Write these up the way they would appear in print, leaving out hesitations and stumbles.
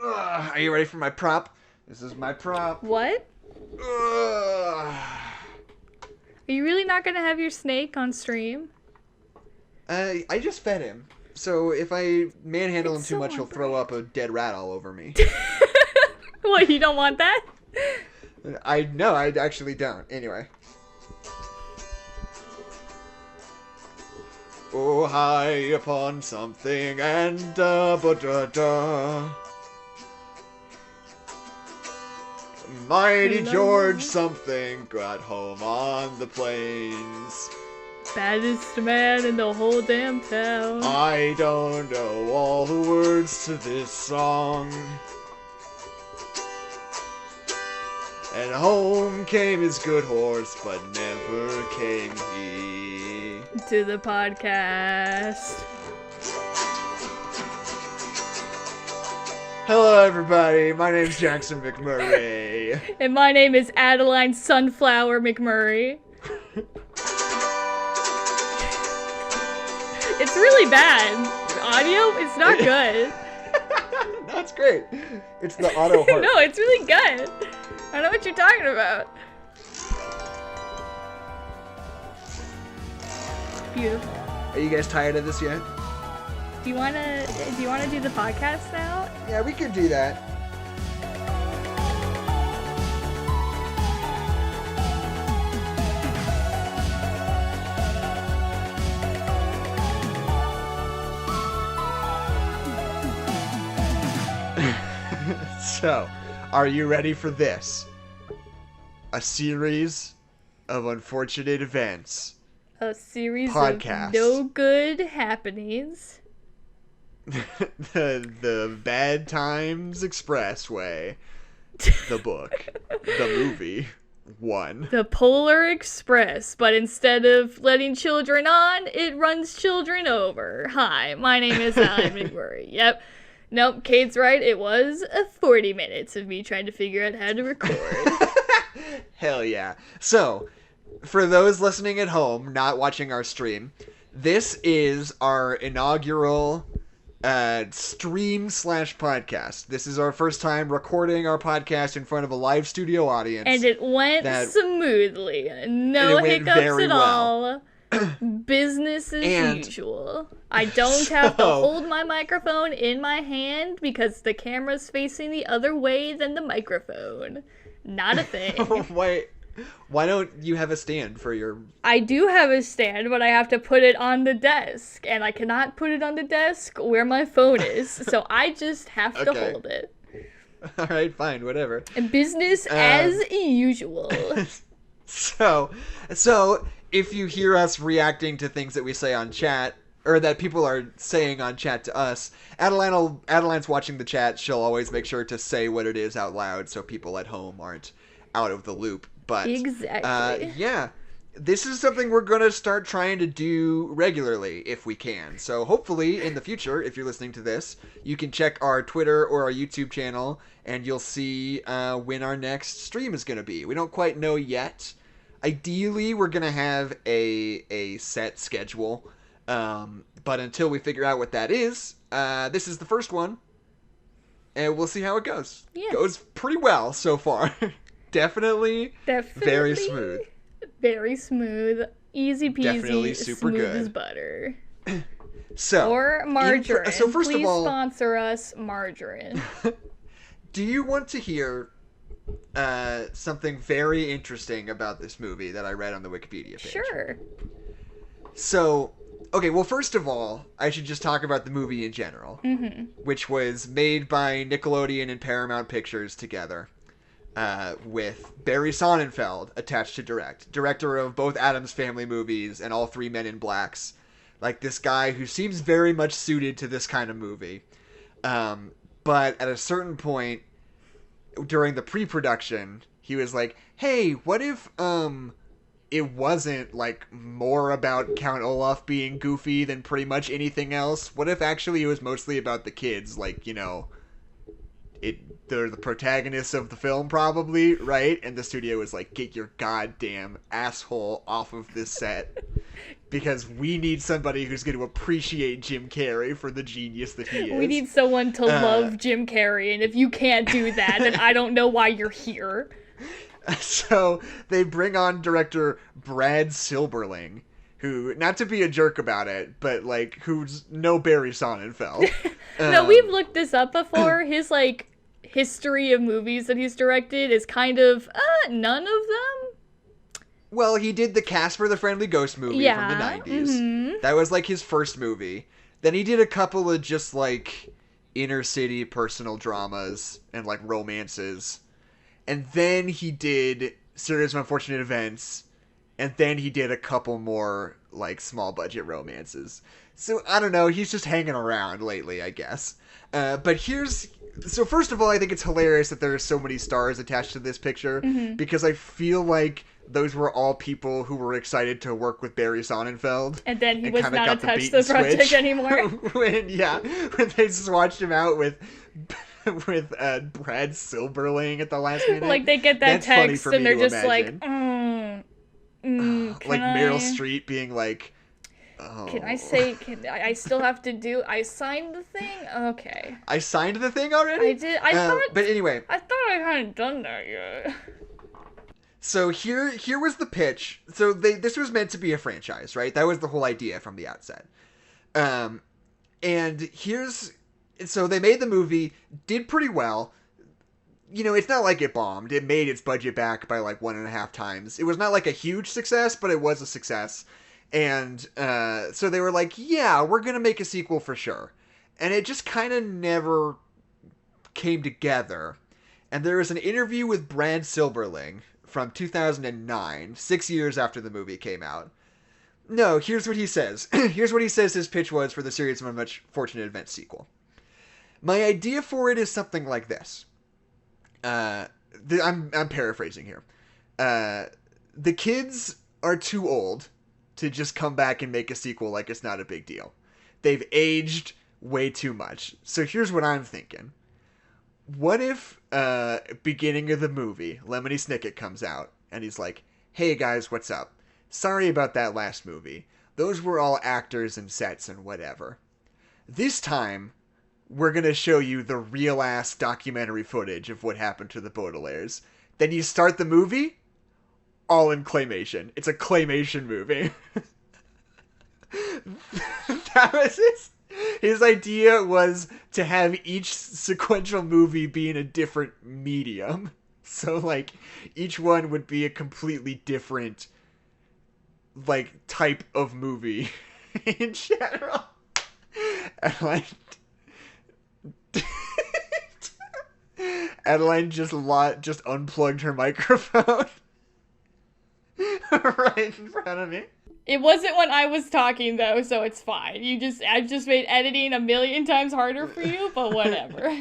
Are you ready for my prop? This is my prop. What? Ugh. Are you really not gonna have your snake on stream? I just fed him. So if I manhandle him It's too so much, he'll on throw up a dead rat all over me. What, you don't want that? I actually don't. Anyway. Oh, high upon something and da-ba-da-da. Mighty George something got home on the plains. Baddest man in the whole damn town. I don't know all the words to this song. And home came his good horse, but never came he. To the podcast. Hello, everybody. My name's Jackson McMurray. And my name is Adeline Sunflower McMurray. It's really bad. Audio, it's not good. That's great. It's the auto heart. No, it's really good. I don't know what you're talking about. Beautiful. Are you guys tired of this yet? Do you wanna do the podcast now? Yeah, we could do that. So, are you ready for this? A series of unfortunate events. A series Podcast. of no good happenings. the Bad Times Expressway. The book. The movie. 1. The Polar Express, but instead of letting children on, it runs children over. Hi, my name is Alan McMurray. Yep. Nope, Kate's right. It was 40 minutes of me trying to figure out how to record. Hell yeah. So, for those listening at home, not watching our stream, this is our inaugural stream/podcast. This is our first time recording our podcast in front of a live studio audience. And it went smoothly. No hiccups at all. Business as usual. I don't have to hold my microphone in my hand because the camera's facing the other way than the microphone. Not a thing. Why don't you have a stand for your... I do have a stand, but I have to put it on the desk. And I cannot put it on the desk where my phone is. So I just have to hold it. Alright, fine, whatever. And business as usual. So, if you hear us reacting to things that we say on chat, or that people are saying on chat to us, Adeline's watching the chat. She'll always make sure to say what it is out loud so people at home aren't out of the loop. But exactly. Yeah, this is something we're going to start trying to do regularly if we can. So hopefully in the future, if you're listening to this, you can check our Twitter or our YouTube channel and you'll see when our next stream is going to be. We don't quite know yet. Ideally, we're going to have a set schedule. But until we figure out what that is, this is the first one. And we'll see how it goes. Yeah. Goes pretty well so far. Definitely very smooth. Very smooth. Easy peasy. Definitely super smooth good. as butter. So, or margarine. So first Please of all, sponsor us, margarine. Do you want to hear something very interesting about this movie that I read on the Wikipedia page? Sure. So, okay, well, first of all, I should just talk about the movie in general, which was made by Nickelodeon and Paramount Pictures together, with Barry Sonnenfeld attached to direct. Director of both Addams Family movies and all 3 Men in Blacks. Like, this guy who seems very much suited to this kind of movie. But at a certain point, during the pre-production, he was like, hey, what if, it wasn't, like, more about Count Olaf being goofy than pretty much anything else? What if actually it was mostly about the kids, like, you know, they're the protagonists of the film, probably, right? And the studio was like, get your goddamn asshole off of this set. because we need somebody who's going to appreciate Jim Carrey for the genius that he is. We need someone to love Jim Carrey, and if you can't do that, then I don't know why you're here. So they bring on director Brad Silberling, who, not to be a jerk about it, but, like, who's no Barry Sonnenfeld. No, we've looked this up before. His, like, history of movies that he's directed is kind of, none of them. Well, he did the Casper the Friendly Ghost movie from the 90s. Mm-hmm. That was, like, his first movie. Then he did a couple of just, like, inner city personal dramas and, like, romances. And then he did Series of Unfortunate Events. And then he did a couple more, like, small budget romances. So, I don't know, he's just hanging around lately, I guess. But so first of all, I think it's hilarious that there are so many stars attached to this picture. Mm-hmm. Because I feel like those were all people who were excited to work with Barry Sonnenfeld. And then he was not attached to the project anymore. when they swatched him out with Brad Silberling at the last minute. Like, they get that text and they're just imagine. Like, like Meryl Streep being like, oh. Can I say, I still have to do, I signed the thing? Okay. I signed the thing already? I did. But anyway. I thought I hadn't done that yet. So here was the pitch. So this was meant to be a franchise, right? That was the whole idea from the outset. And so they made the movie, did pretty well. You know, it's not like it bombed. It made its budget back by like 1.5 times. It was not like a huge success, but it was a success. And so they were like, yeah, we're going to make a sequel for sure. And it just kind of never came together. And there was an interview with Brad Silberling from 2009, 6 years after the movie came out. No, here's what he says. Here's what he says his pitch was for the Series of Unfortunate Events sequel. My idea for it is something like this. I'm paraphrasing here. The kids are too old to just come back and make a sequel like it's not a big deal. They've aged way too much. So here's what I'm thinking. What if, beginning of the movie, Lemony Snicket comes out and he's like, hey guys, what's up? Sorry about that last movie. Those were all actors and sets and whatever. This time, we're going to show you the real-ass documentary footage of what happened to the Baudelaires. Then you start the movie, all in claymation. It's a claymation movie. That was his idea, was to have each sequential movie be in a different medium. So, like, each one would be a completely different, like, type of movie in general. And, like, Adeline just unplugged her microphone right in front of me. It wasn't when I was talking though, so it's fine. I just made editing 1,000,000 times harder for you, but whatever.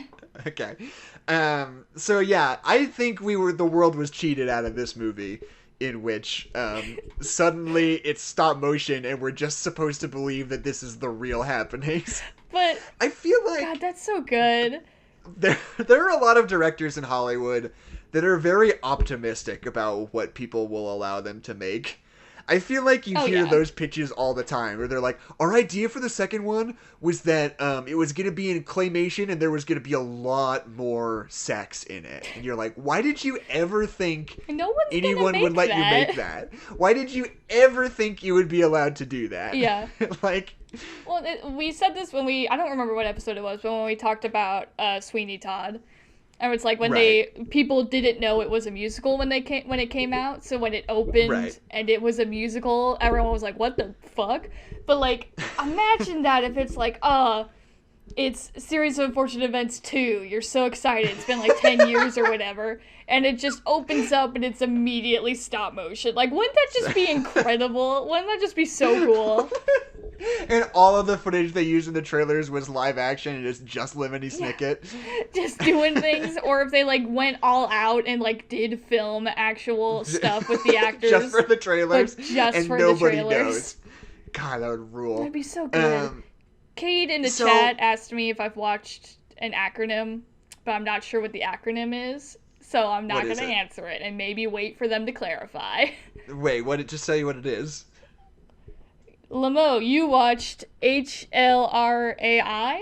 Okay. So yeah, I think the world was cheated out of this movie, in which suddenly it's stop motion and we're just supposed to believe that this is the real happenings. But I feel like, God, that's so good. There are a lot of directors in Hollywood that are very optimistic about what people will allow them to make. I feel like you hear those pitches all the time, where they're like, our idea for the second one was that it was going to be in claymation and there was going to be a lot more sex in it. And you're like, why did you ever think anyone would let you make that? Why did you ever think you would be allowed to do that? Yeah. Like... Well, we said this when I don't remember what episode it was, but when we talked about Sweeney Todd. And it's like when people didn't know it was a musical when it came out. So when it opened and it was a musical, everyone was like, what the fuck? But like, imagine that if it's like, it's Series of Unfortunate Events 2. You're so excited. It's been like 10 years or whatever. And it just opens up and it's immediately stop motion. Like, wouldn't that just be incredible? Wouldn't that just be so cool? And all of the footage they used in the trailers was live action and it's just Lemony Snicket. Yeah. Just doing things. Or if they like went all out and like did film actual stuff with the actors. Just for the trailers. Just for the trailers. Knows. God, that would rule. That'd be so good. Kate in the chat asked me if I've watched an acronym, but I'm not sure what the acronym is. So I'm not going to answer it and maybe wait for them to clarify. Wait, just tell you what it is. Lamo, you watched HLRAI?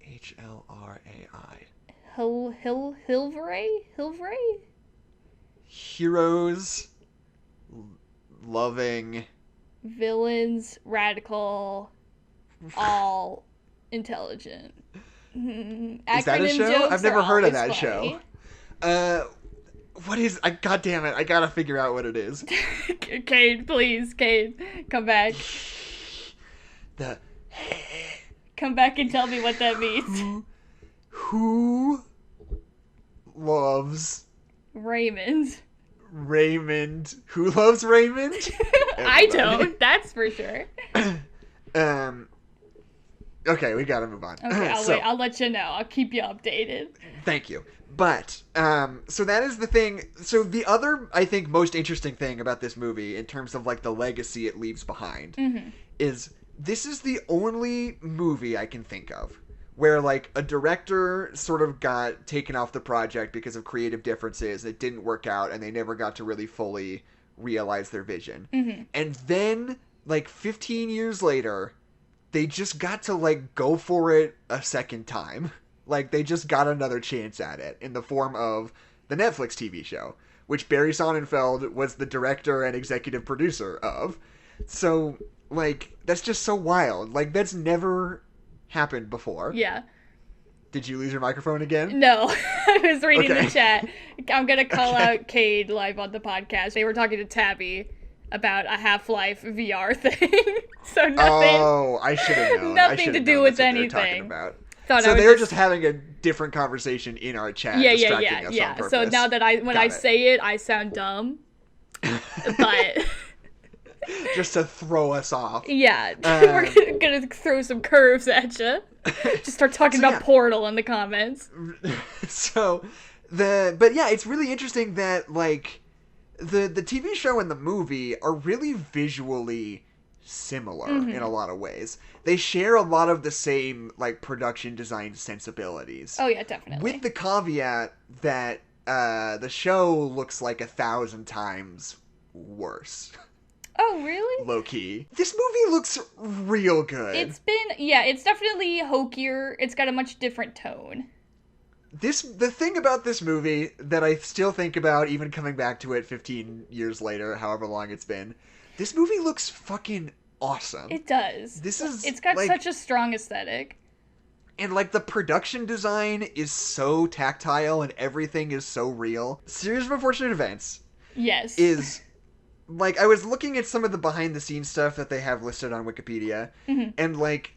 HLRAI. Hilveray? Heroes loving villains, radical, all intelligent. Is that a show? I've never heard of that show. What is... God damn it. I gotta figure out what it is. Cade, please. Cade, come back. Come back and tell me what that means. Who loves... Raymond. Who loves Raymond? I don't. That's for sure. Okay, we gotta move on. Okay, wait. I'll let you know. I'll keep you updated. Thank you. But, so that is the thing. So the other, I think, most interesting thing about this movie, in terms of, like, the legacy it leaves behind, is this is the only movie I can think of where, like, a director sort of got taken off the project because of creative differences. It didn't work out, and they never got to really fully realize their vision. And then, like, 15 years later, they just got to, like, go for it a second time. Like, they just got another chance at it in the form of the Netflix TV show, which Barry Sonnenfeld was the director and executive producer of. So, like, that's just so wild. Like, that's never happened before. Yeah. Did you lose your microphone again? No. I was reading the chat. I'm going to call out Cade live on the podcast. They were talking to Tabby about a Half-Life VR thing. So nothing. Oh, I should have known. Nothing to do with anything. About. So they were just having a different conversation in our chat. Yeah. So now that when I say it, I sound dumb. But just to throw us off. Yeah, we're gonna throw some curves at you. Just start talking about Portal in the comments. But yeah, it's really interesting that, like, the TV show and the movie are really visually similar in a lot of ways. They share a lot of the same, like, production design sensibilities. Oh yeah, definitely. With the caveat that the show looks like 1,000 times worse. Oh, really? Low key. This movie looks real good. It's definitely hokier. It's got a much different tone. The thing about this movie that I still think about, even coming back to it 15 years later, however long it's been, this movie looks fucking awesome. It does. It's got, like, such a strong aesthetic. And, like, the production design is so tactile and everything is so real. Series of Unfortunate Events. Yes. Is, like, I was looking at some of the behind-the-scenes stuff that they have listed on Wikipedia, and, like,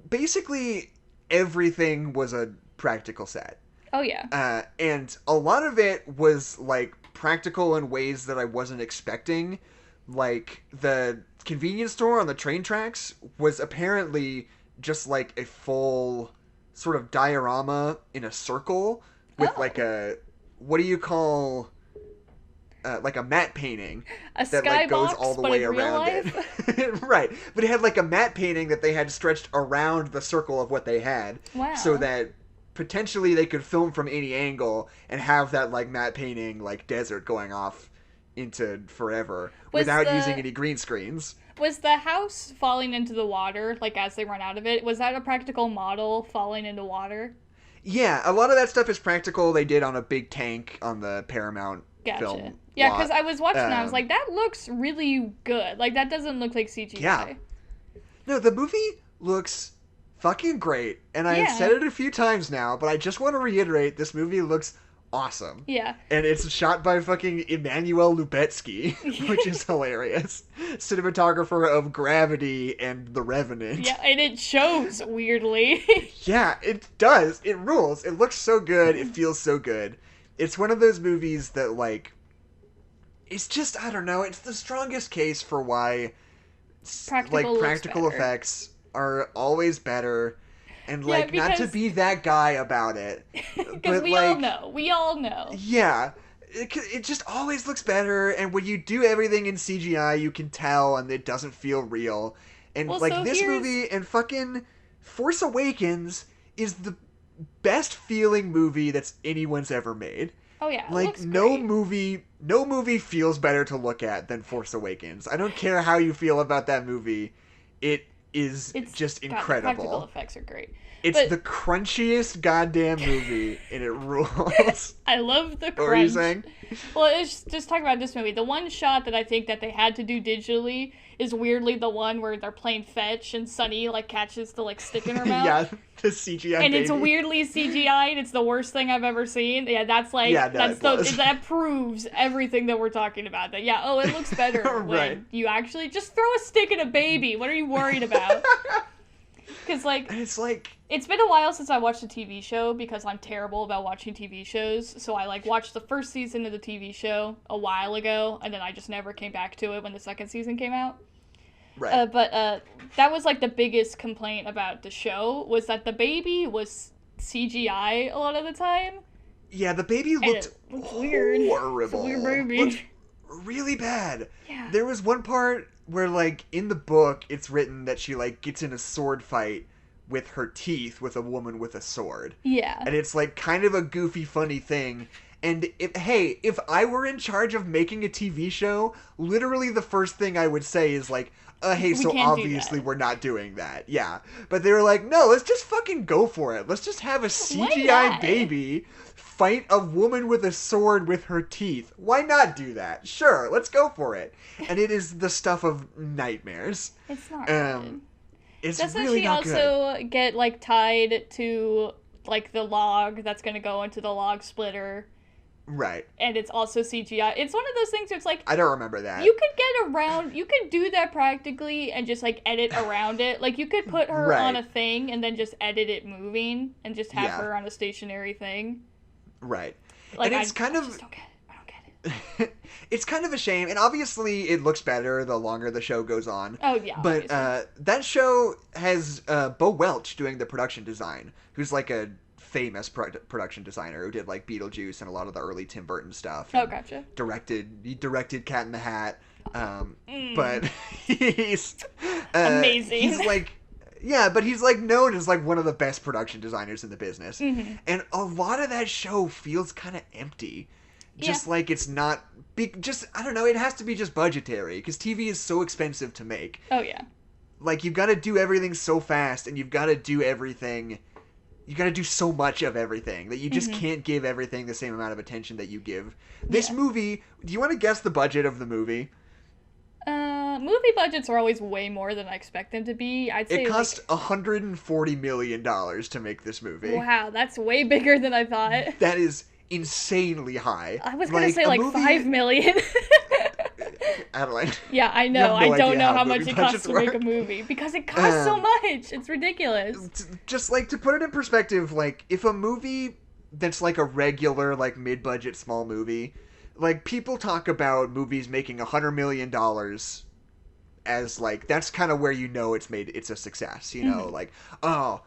basically everything was a practical set. Oh, yeah. And a lot of it was, like, practical in ways that I wasn't expecting. Like, the convenience store on the train tracks was apparently just, like, a full sort of diorama in a circle with, like, a... What do you call... like a matte painting that, like, goes all the way around it. Right. But it had, like, a matte painting that they had stretched around the circle of what they had. Wow. So that potentially they could film from any angle and have that, like, matte painting, like, desert going off into forever without using any green screens. Was the house falling into the water, like, as they run out of it, was that a practical model falling into water? Yeah, a lot of that stuff is practical. They did on a big tank on the Paramount film. Yeah, because I was watching that, I was like, that looks really good. Like, that doesn't look like CGI. Yeah. No, the movie looks fucking great. And I've said it a few times now, but I just want to reiterate, this movie looks awesome. Yeah. And it's shot by fucking Emmanuel Lubezki, which is hilarious. Cinematographer of Gravity and The Revenant. Yeah, and it shows, weirdly. Yeah, it does. It rules. It looks so good. It feels so good. It's one of those movies that, like, it's just, I don't know, it's the strongest case for why practical effects are always better. And, like, not to be that guy about it. Because we all know. Yeah. It just always looks better, and when you do everything in CGI, you can tell, and it doesn't feel real. And, this movie and fucking Force Awakens is the best feeling movie that's anyone's ever made. Oh yeah, it like looks no great. movie feels better to look at than Force Awakens. I don't care how you feel about that movie. It is just God, the incredible. practical effects are great. It's the crunchiest goddamn movie, and it rules. I love the crunch. What were you saying? Well, it's just talking about this movie. The one shot that I think that they had to do digitally is weirdly the one where they're playing fetch and Sunny like catches the like stick in her mouth. Yeah, the CGI and baby. It's weirdly CGI, and it's the worst thing I've ever seen. Yeah, that's like that proves everything that we're talking about. That it looks better right. when you actually just throw a stick at a baby. What are you worried about? Because it's been a while since I watched a TV show because I'm terrible about watching TV shows. So I watched the first season of the TV show a while ago, and then I just never came back to it when the second season came out. Right. But that was the biggest complaint about the show was that the baby was CGI a lot of the time. Yeah, the baby looked weird. Horrible. It's a weird baby. Looked really bad. Yeah. There was one part where in the book it's written that she gets in a sword fight with her teeth with a woman with a sword. Yeah. And it's kind of a goofy, funny thing. And if I were in charge of making a TV show, literally the first thing I would say is hey, so obviously we're not doing that. Yeah. But they were like, no, let's just fucking go for it. Let's just have a CGI baby fight a woman with a sword with her teeth. Why not do that? Sure, let's go for it. And it is the stuff of nightmares. It's not good. It's Doesn't really she not also good. get tied to the log that's gonna go into the log splitter? Right. And it's also CGI. It's one of those things where it's I don't remember that. You could do that practically and just edit around it. You could put her on a thing and then just edit it moving and just have her on a stationary thing. Right. And it's I don't get it. It's kind of a shame, and obviously it looks better the longer the show goes on. Oh yeah. But that show has Bo Welch doing the production design, who's a famous production designer who did Beetlejuice and a lot of the early Tim Burton stuff. Oh, gotcha. He directed Cat in the Hat. But he's amazing. He's but he's known as one of the best production designers in the business. Mm-hmm. And a lot of that show feels kind of empty. Just it's not big. Just I don't know. It has to be just budgetary because TV is so expensive to make. Oh yeah. You've got to do everything so fast, and you've got to do everything. You got to do so much of everything that you just can't give everything the same amount of attention that you give. This movie, do you want to guess the budget of the movie? Movie budgets are always way more than I expect them to be. I'd say it cost $140 million to make this movie. Wow, that's way bigger than I thought. That is insanely high. I was gonna say $5 million. Adeline. Yeah, I know. I don't know how much it costs to make work. a movie because it costs so much. It's ridiculous. Just to put it in perspective, if a movie that's a regular mid-budget small movie, people talk about movies making $100 million as that's kind of where it's a success. You know,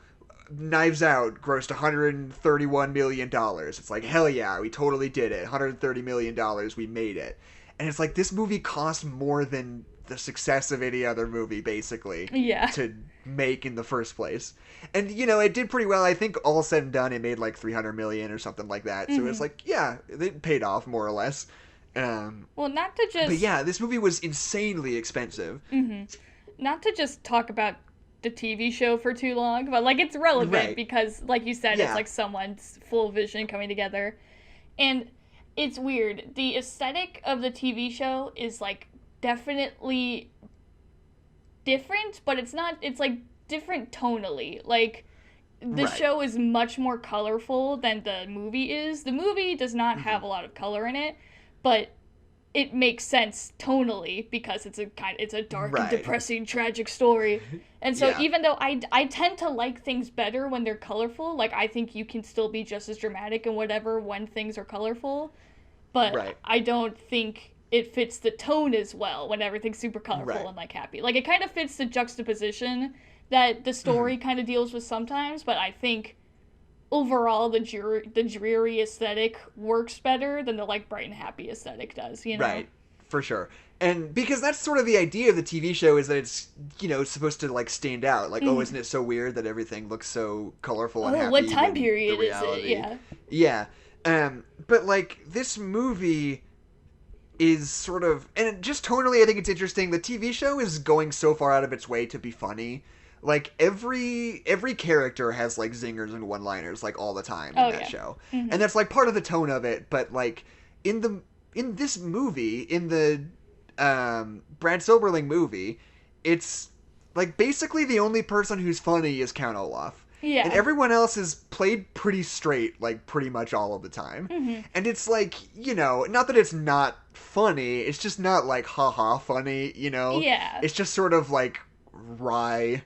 Knives Out grossed $131 million. It's hell yeah, we totally did it. $130 million, we made it. And it's this movie cost more than the success of any other movie, basically, to make in the first place. And, it did pretty well. I think all said and done, it made $300 million or something like that. So it's it paid off, more or less. Well, not to just... But yeah, this movie was insanely expensive. Mm-hmm. Not to just talk about the TV show for too long, but it's relevant because, like you said, it's someone's full vision coming together. And it's weird. The aesthetic of the TV show is definitely different, but it's not. It's different tonally. The show is much more colorful than the movie is. The movie does not have a lot of color in it, but it makes sense tonally because it's a dark and depressing, tragic story. And so even though I tend to like things better when they're colorful, I think you can still be just as dramatic and whatever when things are colorful. But I don't think it fits the tone as well when everything's super colorful and happy. It kind of fits the juxtaposition that the story kind of deals with sometimes, but I think overall the dreary aesthetic works better than the bright and happy aesthetic does, you know? Right, for sure. And because that's sort of the idea of the TV show is that it's, supposed to stand out. Oh, isn't it so weird that everything looks so colorful and happy? What time period is it? Yeah. Yeah. But like this movie is sort of, and just tonally, I think it's interesting. The TV show is going so far out of its way to be funny. Like every character has like zingers and one-liners like all the time in that show, and that's like part of the tone of it. But like in this movie, in the Brad Silberling movie, it's like basically the only person who's funny is Count Olaf. Yeah. And everyone else is played pretty straight, like, pretty much all of the time. Mm-hmm. And it's like, you know, not that it's not funny, it's just not, like, haha funny, you know? Yeah. It's just sort of, like, wry,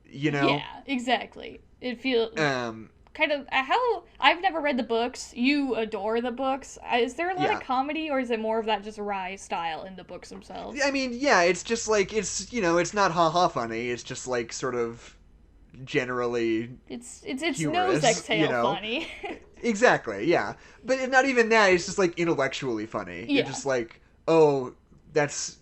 you know? Yeah, exactly. It feels kind of, how, I've never read the books, you adore the books. Is there a lot of comedy, or is it more of that just wry style in the books themselves? I mean, yeah, it's just, like, it's, you know, it's not haha funny, it's just, like, sort of... generally it's humorous, nose exhale, you know? funny. Exactly, yeah. But not even that, it's just like intellectually funny. Yeah. You're just like, oh, that's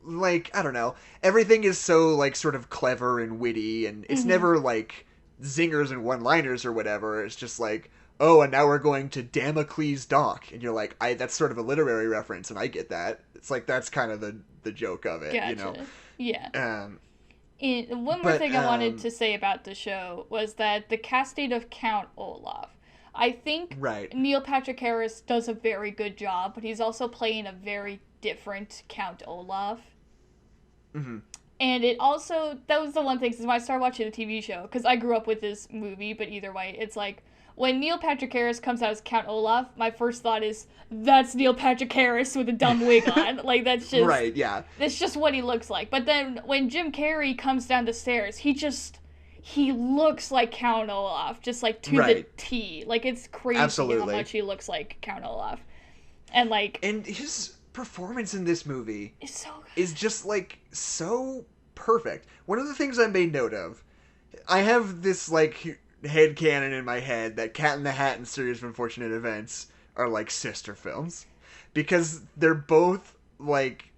like, I don't know. Everything is so like sort of clever and witty, and it's never like zingers and one-liners or whatever. It's just like, oh, and now we're going to Damocles Dock, and you're like, that's sort of a literary reference, and I get that. It's like that's kind of the joke of it, Gotcha. you know. Yeah. One more thing I wanted to say about the show was that the casting of Count Olaf. I think Neil Patrick Harris does a very good job, but he's also playing a very different Count Olaf. Mm-hmm. And it also, that was the one thing, since when I started watching the TV show, because I grew up with this movie, but either way, it's like, when Neil Patrick Harris comes out as Count Olaf, my first thought is, that's Neil Patrick Harris with a dumb wig on. Like, that's just... Right, yeah. That's just what he looks like. But then, when Jim Carrey comes down the stairs, he looks like Count Olaf, just, like, to the T. Like, it's crazy how much he looks like Count Olaf. And, like... And his performance in this movie... is so good. Is just, like, so perfect. One of the things I made note of, I have this, like... headcanon in my head that Cat in the Hat and Series of Unfortunate Events are like sister films, because they're both like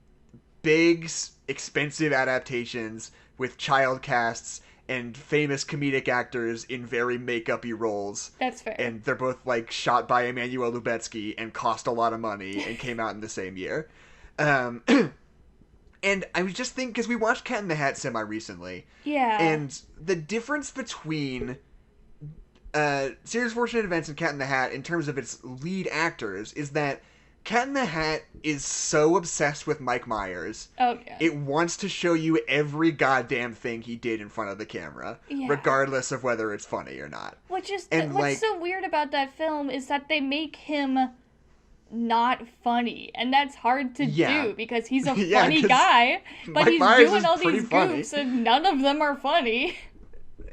big, expensive adaptations with child casts and famous comedic actors in very make-up-y roles. That's fair. And they're both like shot by Emmanuel Lubezki and cost a lot of money and came out in the same year. And I was just thinking, because we watched Cat in the Hat semi-recently. Yeah. And the difference between Series of Fortunate Events and Cat in the Hat in terms of its lead actors is that Cat in the Hat is so obsessed with Mike Myers. Oh, yeah. It wants to show you every goddamn thing he did in front of the camera, regardless of whether it's funny or not. What's so weird about that film is that they make him not funny, and that's hard to do because he's a funny guy, but he's doing all these goofs and none of them are funny.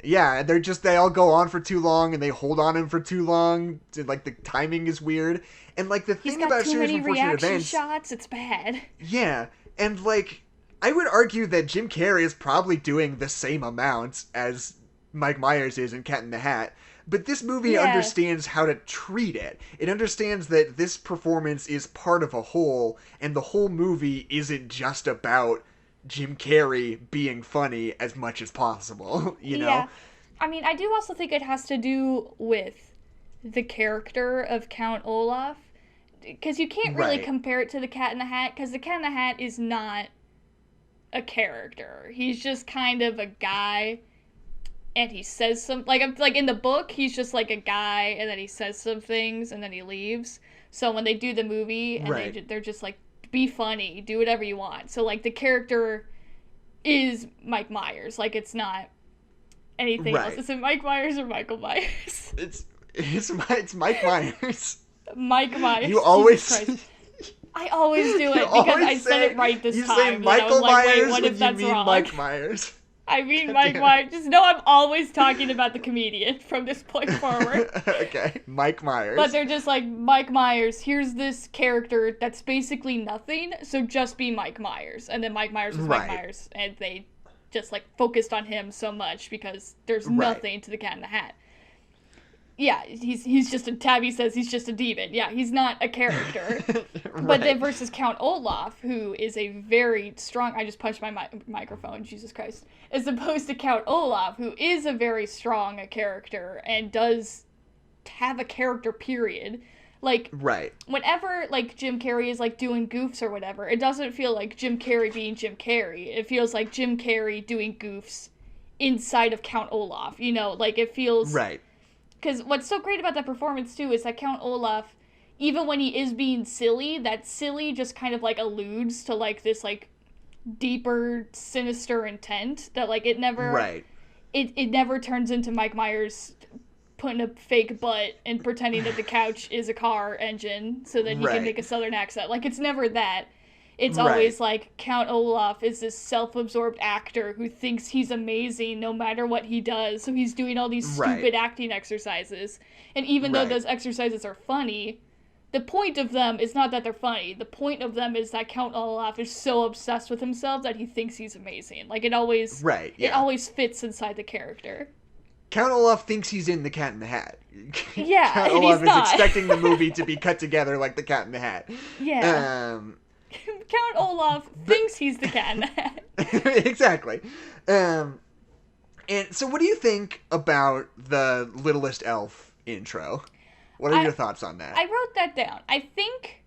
Yeah, they all go on for too long, and they hold on him for too long. And, like, the timing is weird. And, like, the thing about Series of Unfortunate Events... shots, it's bad. Yeah, and, like, I would argue that Jim Carrey is probably doing the same amount as Mike Myers is in Cat in the Hat. But this movie understands how to treat it. It understands that this performance is part of a whole, and the whole movie isn't just about Jim Carrey being funny as much as possible, you know? Yeah. I mean, I do also think it has to do with the character of Count Olaf, because you can't really compare it to the Cat in the Hat, because the Cat in the Hat is not a character. He's just kind of a guy, and he says some, like in the book, he's just like a guy, and then he says some things, and then he leaves. So when they do the movie, and they're just like, be funny, do whatever you want. So, like, the character is Mike Myers. Like, it's not anything else. Is it Mike Myers or Michael Myers? It's Mike Myers. Mike Myers. You always... I always do it because I said it right this time. You say Michael Myers, wait, what if that's wrong? Mike Myers. I mean Mike Myers. Just know I'm always talking about the comedian from this point forward. Okay, Mike Myers. But they're just like, Mike Myers, here's this character that's basically nothing, so just be Mike Myers. And then Mike Myers was Mike Myers, and they just, like, focused on him so much because there's nothing to the Cat in the Hat. Yeah, he's just Tabby says he's just a demon. Yeah, he's not a character. But then versus Count Olaf, who is a very strong... I just punched my microphone, Jesus Christ. As opposed to Count Olaf, who is a very strong character and does have a character, period. Like, right. Whenever, like, Jim Carrey is, like, doing goofs or whatever, it doesn't feel like Jim Carrey being Jim Carrey. It feels like Jim Carrey doing goofs inside of Count Olaf, you know? Like, it feels... Right. Because what's so great about that performance, too, is that Count Olaf, even when he is being silly, that silly just kind of, like, alludes to, like, this, like, deeper, sinister intent that, like, it never... Right. It never turns into Mike Myers putting a fake butt and pretending that the couch is a car engine so that he can make a southern accent. Like, it's never that. It's always like Count Olaf is this self-absorbed actor who thinks he's amazing no matter what he does. So he's doing all these stupid acting exercises. And even though those exercises are funny, the point of them is not that they're funny. The point of them is that Count Olaf is so obsessed with himself that he thinks he's amazing. Like, it always it always fits inside the character. Count Olaf thinks he's in The Cat in the Hat. Yeah, Count Olaf is expecting the movie to be cut together like The Cat in the Hat. Yeah. Count Olaf thinks he's the Cat in the Hat. Exactly. And so what do you think about the Littlest Elf intro? What are your thoughts on that? I wrote that down. I think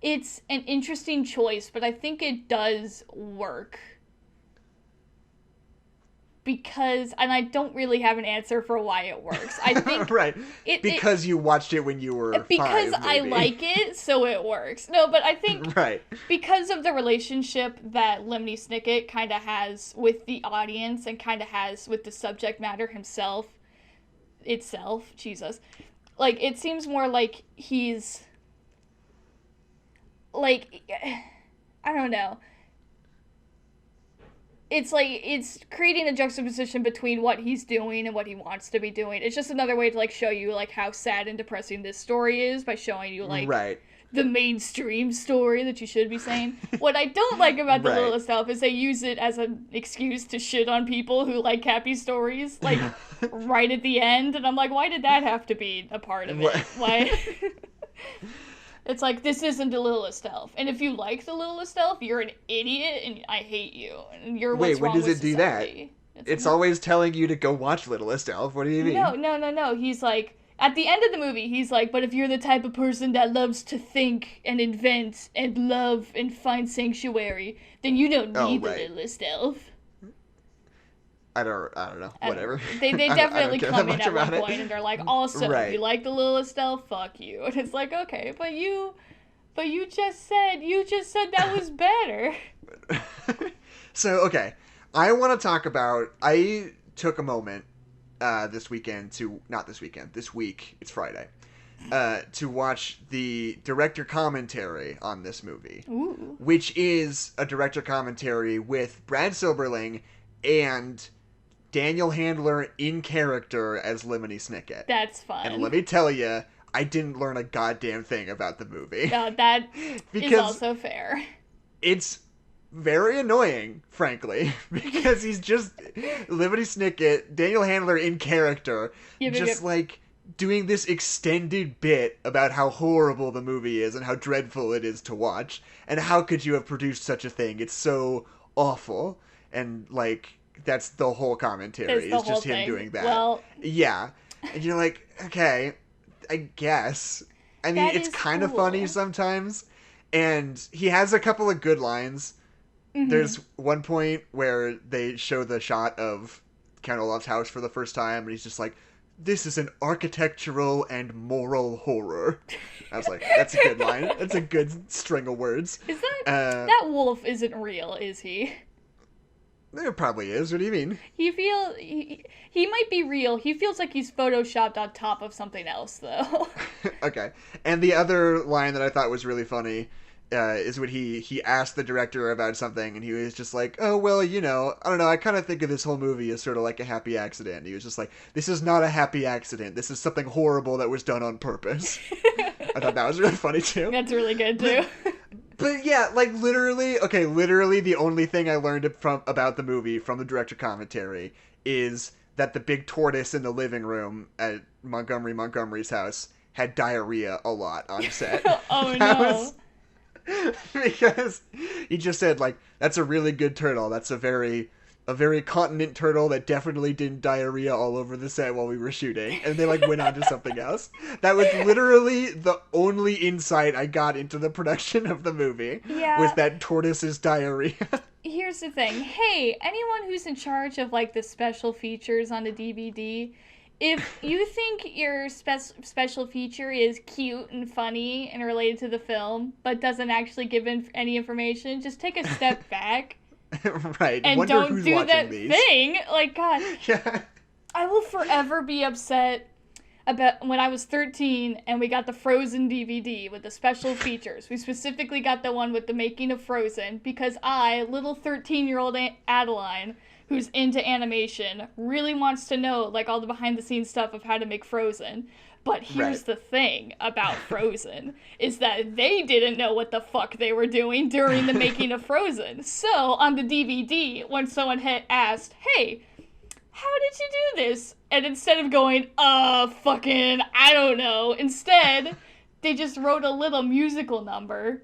it's an interesting choice, but I think it does work. Because, and I don't really have an answer for why it works. I think because you watched it when you were because 5, I like it, so it works. No, but I think because of the relationship that Lemony Snicket kind of has with the audience and kind of has with the subject matter itself, Jesus. Like, it seems more like he's, like, I don't know. It's like, it's creating a juxtaposition between what he's doing and what he wants to be doing. It's just another way to, like, show you, like, how sad and depressing this story is by showing you, like, the mainstream story that you should be saying. What I don't like about the Littlest Elf is they use it as an excuse to shit on people who like happy stories, like, right at the end. And I'm like, why did that have to be a part of it? Why? It's like, this isn't the Littlest Elf. And if you like the Littlest Elf, you're an idiot and I hate you. And you're what's wrong with society. Wait, when does it do that? It's always telling you to go watch Littlest Elf. What do you mean? No. He's like, at the end of the movie, he's like, but if you're the type of person that loves to think and invent and love and find sanctuary, then you don't need the Littlest Elf. I don't know. Whatever. They definitely come in at one point and they're like, also, if you like the Littlest Elf, fuck you. And it's like, okay, but you just said that was better. So, okay. I took a moment this week, it's Friday, to watch the director commentary on this movie. Ooh. Which is a director commentary with Brad Silberling and Daniel Handler in character as Lemony Snicket. That's fun. And let me tell you, I didn't learn a goddamn thing about the movie. No, that is also fair. It's very annoying, frankly, because he's just Lemony Snicket, Daniel Handler in character, like doing this extended bit about how horrible the movie is and how dreadful it is to watch, and how could you have produced such a thing? It's so awful, and like that's the whole commentary. It's just him doing that. Well, yeah, and you're like, okay, I guess. I mean, it's kind of funny sometimes, and he has a couple of good lines. Mm-hmm. There's one point where they show the shot of Count Olaf's house for the first time, and he's just like, this is an architectural and moral horror. I was like, that's a good line. That's a good string of words. Is that wolf isn't real, is he? It probably is. What do you mean? He might be real. He feels like he's photoshopped on top of something else, though. Okay. And the other line that I thought was really funny is when he asked the director about something, and he was just like, oh, well, I don't know, I kind of think of this whole movie as sort of like a happy accident. And he was just like, this is not a happy accident. This is something horrible that was done on purpose. I thought that was really funny, too. That's really good, too. But yeah, like literally the only thing I learned about the movie from the director commentary is that the big tortoise in the living room at Montgomery's house had diarrhea a lot on set. Oh, no. Because he just said, like, that's a really good turtle. That's a very a very continent turtle that definitely did diarrhea all over the set while we were shooting, and they like went on to something else. That was literally the only insight I got into the production of the movie. Yeah. Was that tortoise's diarrhea. Here's the thing. Hey, anyone who's in charge of like the special features on the DVD, if you think your special feature is cute and funny and related to the film, but doesn't actually give any information, just take a step back. Right. And wonder don't who's do watching that these. thing. Like, God. Yeah. I will forever be upset about when I was 13 and we got the Frozen DVD with the special features. We specifically got the one with the making of Frozen because I, little 13-year-old Adeline, who's into animation, really wants to know, like, all the behind-the-scenes stuff of how to make Frozen. But here's the thing about Frozen, is that they didn't know what the fuck they were doing during the making of Frozen. So, on the DVD, when someone had asked, hey, how did you do this? And instead of going, fucking, I don't know, instead, they just wrote a little musical number.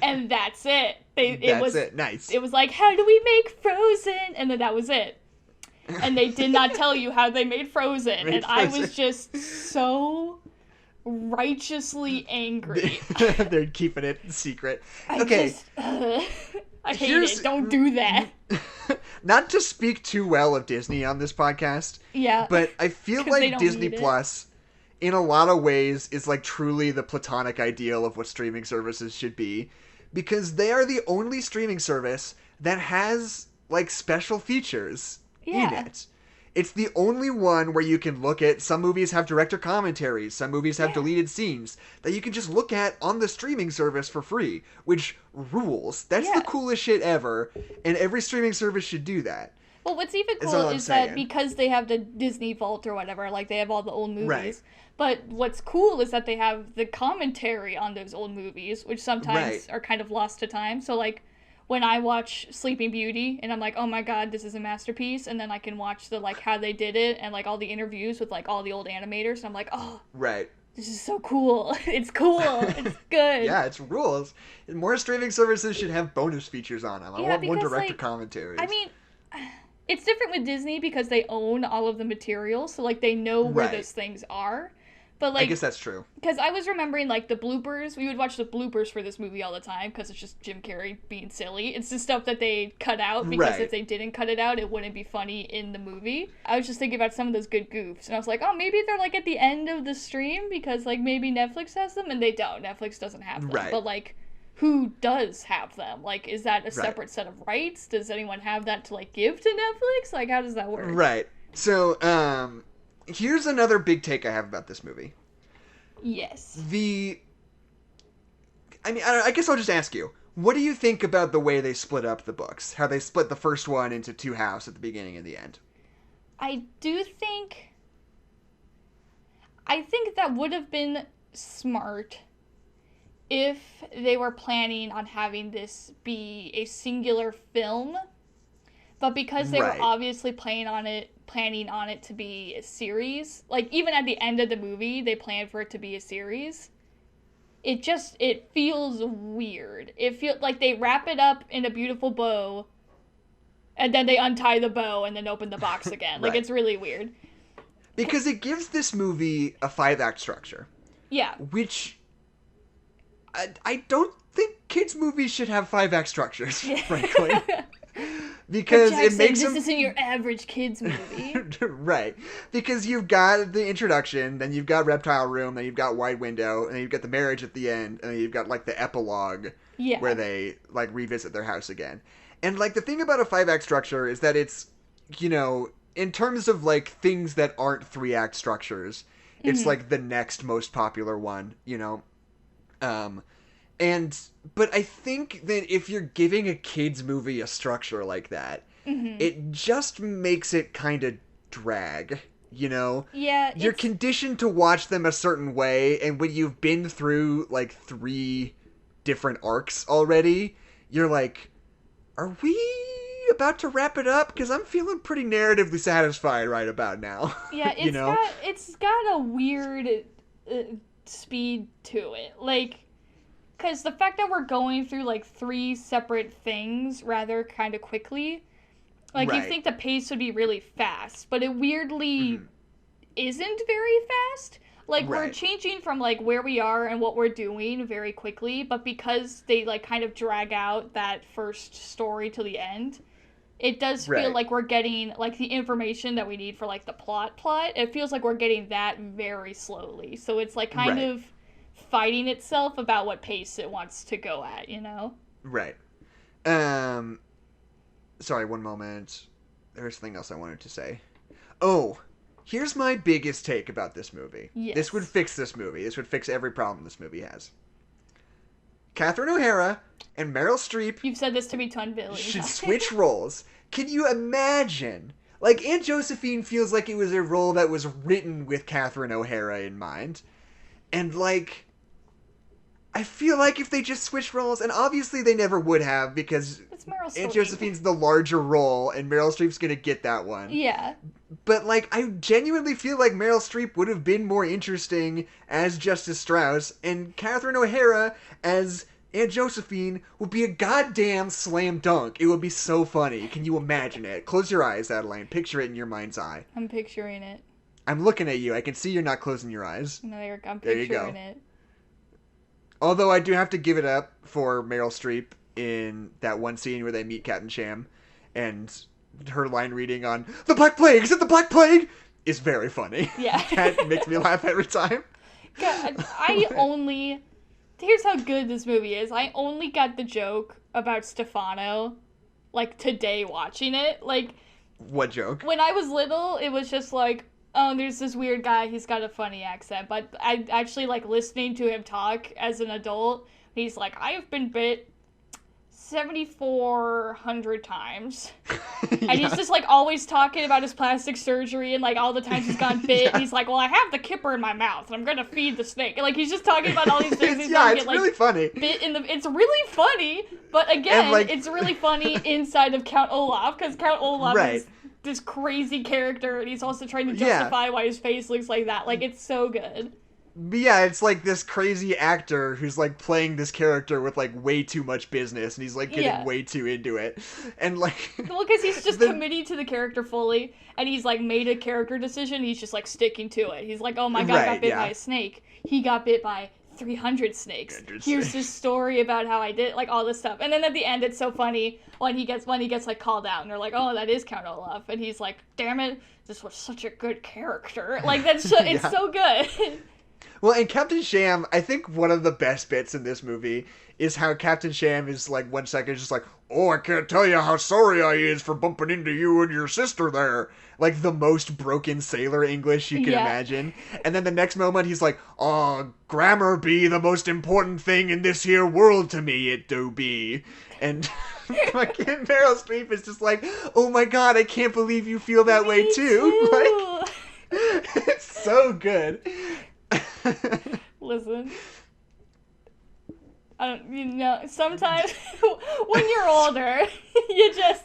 And that's it. That's it. Nice. It was like, how do we make Frozen? And then that was it. And they did not tell you how they made Frozen. And I was just so righteously angry. They're keeping it secret. I hate it. Don't do that. Not to speak too well of Disney on this podcast. Yeah. But I feel like Disney Plus, in a lot of ways, is like truly the platonic ideal of what streaming services should be. Because they are the only streaming service that has like special features in it. It's the only one where you can look at, some movies have director commentaries, some movies have deleted scenes that you can just look at on the streaming service for free, which rules. That's the coolest shit ever, and every streaming service should do that. Well, what's even cool is that because they have the Disney Vault or whatever, like they have all the old movies. Right. But what's cool is that they have the commentary on those old movies, which sometimes are kind of lost to time. So like, when I watch Sleeping Beauty and I'm like, oh my god, this is a masterpiece, and then I can watch the like how they did it and like all the interviews with like all the old animators, and I'm like, oh, this is so cool. It's cool. It's good. Yeah, it's rules. More streaming services should have bonus features on them. I want more director commentaries. I mean, it's different with Disney because they own all of the material, so like they know where those things are. But like, I guess that's true. Because I was remembering like the bloopers. We would watch the bloopers for this movie all the time because it's just Jim Carrey being silly. It's the stuff that they cut out because if they didn't cut it out, it wouldn't be funny in the movie. I was just thinking about some of those good goofs, and I was like, oh, maybe they're like at the end of the stream because like maybe Netflix has them, and they don't. Netflix doesn't have them. But like, who does have them? Like, is that a separate set of rights? Does anyone have that to like give to Netflix? Like, how does that work? Right. So, here's another big take I have about this movie. Yes. I guess I'll just ask you, what do you think about the way they split up the books? How they split the first one into two halves at the beginning and the end? I think that would have been smart if they were planning on having this be a singular film. But because they were obviously planning on it to be a series, like even at the end of the movie, they planned for it to be a series. It feels weird. It feels like they wrap it up in a beautiful bow, and then they untie the bow and then open the box again. Like, it's really weird. Because it gives this movie a 5-act structure. Yeah. Which I don't think kids' movies should have 5-act structures, frankly. Because Jackson, it makes this isn't your average kids movie. Right. Because you've got the introduction, then you've got Reptile Room, then you've got Wide Window, and then you've got the marriage at the end, and then you've got like the epilogue where they like revisit their house again. And like the thing about a 5-act structure is that it's, you know, in terms of like things that aren't 3-act structures, it's like the next most popular one, you know. But I think that if you're giving a kid's movie a structure like that, it just makes it kind of drag, you know? Yeah. You're conditioned to watch them a certain way, and when you've been through, like, 3 different arcs already, you're like, are we about to wrap it up? Because I'm feeling pretty narratively satisfied right about now. Yeah, it's got a weird speed to it. Like, because the fact that we're going through, like, 3 separate things rather kind of quickly Like, you think the pace would be really fast, but it weirdly isn't very fast. Like, we're changing from, like, where we are and what we're doing very quickly, but because they, like, kind of drag out that first story to the end, it does feel like we're getting, like, the information that we need for, like, the plot. It feels like we're getting that very slowly. So it's, like, kind of fighting itself about what pace it wants to go at, you know? Right. Sorry, one moment. There's something else I wanted to say. Oh, here's my biggest take about this movie. Yes. This would fix this movie. This would fix every problem this movie has. Catherine O'Hara and Meryl Streep... You've said this to me 10 billion should times. switch roles. Can you imagine? Like, Aunt Josephine feels like it was a role that was written with Catherine O'Hara in mind. And, like... I feel like if they just switched roles, and obviously they never would have, because Aunt Josephine's the larger role, and Meryl Streep's gonna get that one. Yeah. But, like, I genuinely feel like Meryl Streep would have been more interesting as Justice Strauss, and Catherine O'Hara as Aunt Josephine would be a goddamn slam dunk. It would be so funny. Can you imagine it? Close your eyes, Adeline. Picture it in your mind's eye. I'm picturing it. I'm looking at you. I can see you're not closing your eyes. No, I'm there you picturing go. it. Although I do have to give it up for Meryl Streep in that one scene where they meet Captain Sham, and her line reading on "The Black Plague! Is it the Black Plague?" is very funny. Yeah. That makes me laugh every time. God, here's how good this movie is. I only got the joke about Stefano, like, today watching it. Like... What joke? When I was little, it was just like, oh, there's this weird guy, he's got a funny accent. But I actually, like, listening to him talk as an adult, he's like, I've been bit 7,400 times. And he's just, like, always talking about his plastic surgery and, like, all the times he's gotten bit. And he's like, well, I have the kipper in my mouth, and I'm gonna feed the snake. And, like, he's just talking about all these things. It's really funny. It's really funny, but again, it's really funny inside of Count Olaf, because Count Olaf is this crazy character, and he's also trying to justify why his face looks like that. Like, it's so good. But yeah, it's like this crazy actor who's like playing this character with like way too much business, and he's like getting way too into it. And like... Well, because he's just committing to the character fully, and he's like made a character decision, he's just like sticking to it. He's like, oh my god, I got bit by a snake. He got bit by 300 snakes. Here's this story about how I did, like, all this stuff. And then at the end, it's so funny when he gets like called out, and they're like, oh, that is Count Olaf. And he's like, damn it, this was such a good character. Like, it's so good. Well, and Captain Sham, I think one of the best bits in this movie is how Captain Sham is, like, 1 second just like, oh, I can't tell you how sorry I is for bumping into you and your sister there. Like, the most broken sailor English you can imagine. And then the next moment, he's like, oh, grammar be the most important thing in this here world to me, it do be. And fucking Meryl Streep is just like, oh my god, I can't believe you feel that way too. Like, it's so good. Listen, sometimes when you're older, you just,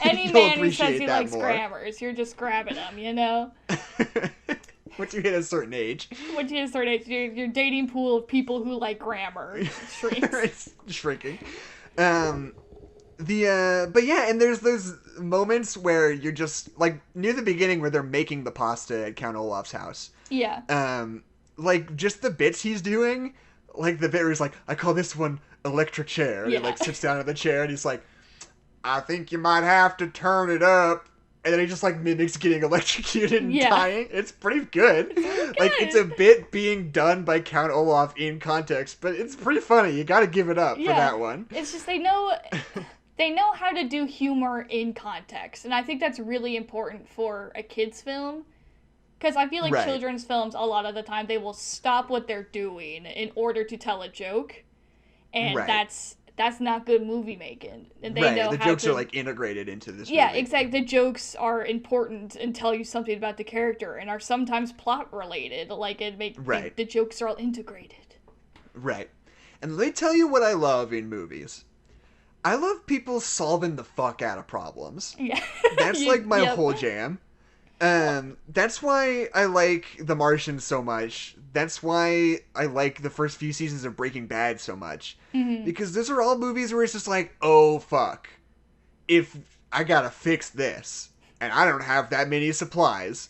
any man who says he likes grammars, you're just grabbing them, you know? Once you hit a certain age. Your dating pool of people who like grammar shrinks. It's shrinking. But yeah, and there's those moments where you're just, like, near the beginning where they're making the pasta at Count Olaf's house. Yeah. Like, just the bits he's doing, like, the bit where he's like, I call this one electric chair. And he, like, sits down in the chair, and he's like, I think you might have to turn it up. And then he just, like, mimics getting electrocuted and dying. It's pretty good. Like, it's a bit being done by Count Olaf in context, but it's pretty funny. You gotta give it up for that one. It's just, they know how to do humor in context, and I think that's really important for a kid's film. Because I feel like children's films, a lot of the time, they will stop what they're doing in order to tell a joke. And that's not good movie making. And they know the jokes are, like, integrated into this movie. Yeah, exactly. The jokes are important and tell you something about the character and are sometimes plot related. Like, the jokes are all integrated. Right. And let me tell you what I love in movies. I love people solving the fuck out of problems. Yeah. That's, like, my whole jam. That's why I like The Martian so much. That's why I like the first few seasons of Breaking Bad so much. Mm-hmm. Because those are all movies where it's just like, oh, fuck. If I gotta fix this, and I don't have that many supplies.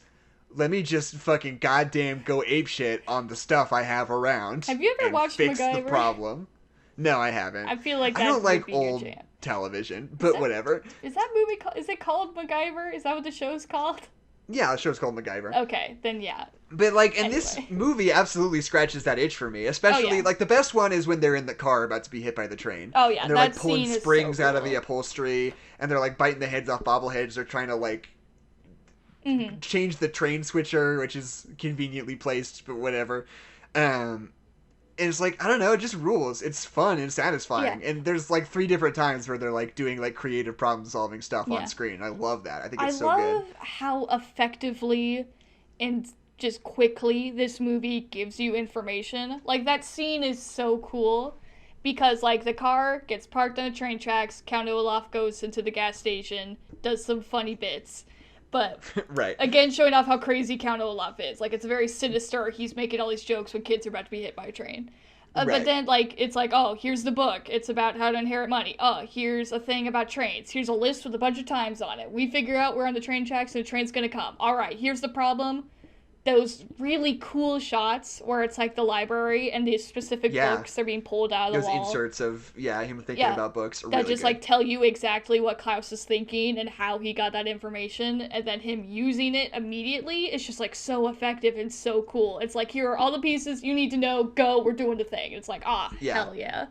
Let me just fucking goddamn go apeshit on the stuff I have around. Have you ever watched fix MacGyver? The problem. No, I haven't. I feel like that I don't like would be old your jam. television, but whatever. Is that movie is it called MacGyver? Is that what the show's called? Yeah, the show's called MacGyver. Okay, then yeah. But, like, and this movie absolutely scratches that itch for me. Especially, like, the best one is when they're in the car about to be hit by the train. Oh, yeah, and they're, like, pulling springs out of the upholstery, and they're, like, biting the heads off bobbleheads. They're trying to, like, change the train switcher, which is conveniently placed, but whatever. And it's like, I don't know, it just rules. It's fun and satisfying. Yeah. And there's like 3 different times where they're like doing like creative problem solving stuff on screen. I love that. I think it's so good. I love how effectively and just quickly this movie gives you information. Like, that scene is so cool because like the car gets parked on the train tracks, Count Olaf goes into the gas station, does some funny bits. But, right. Again, showing off how crazy Count Olaf is. Like, it's very sinister. He's making all these jokes when kids are about to be hit by a train. Right. But then, like, it's like, oh, here's the book. It's about how to inherit money. Oh, here's a thing about trains. Here's a list with a bunch of times on it. We figure out we're on the train tracks and the train's gonna come. All right, here's the problem. Those really cool shots where it's like the library and these specific books are being pulled out of the wall. Those inserts of, him thinking about books are that really just, good. like, tell you exactly what Klaus is thinking and how he got that information, and then him using it immediately is just, like, so effective and so cool. It's like, here are all the pieces you need to know, go, we're doing the thing. It's like, hell yeah.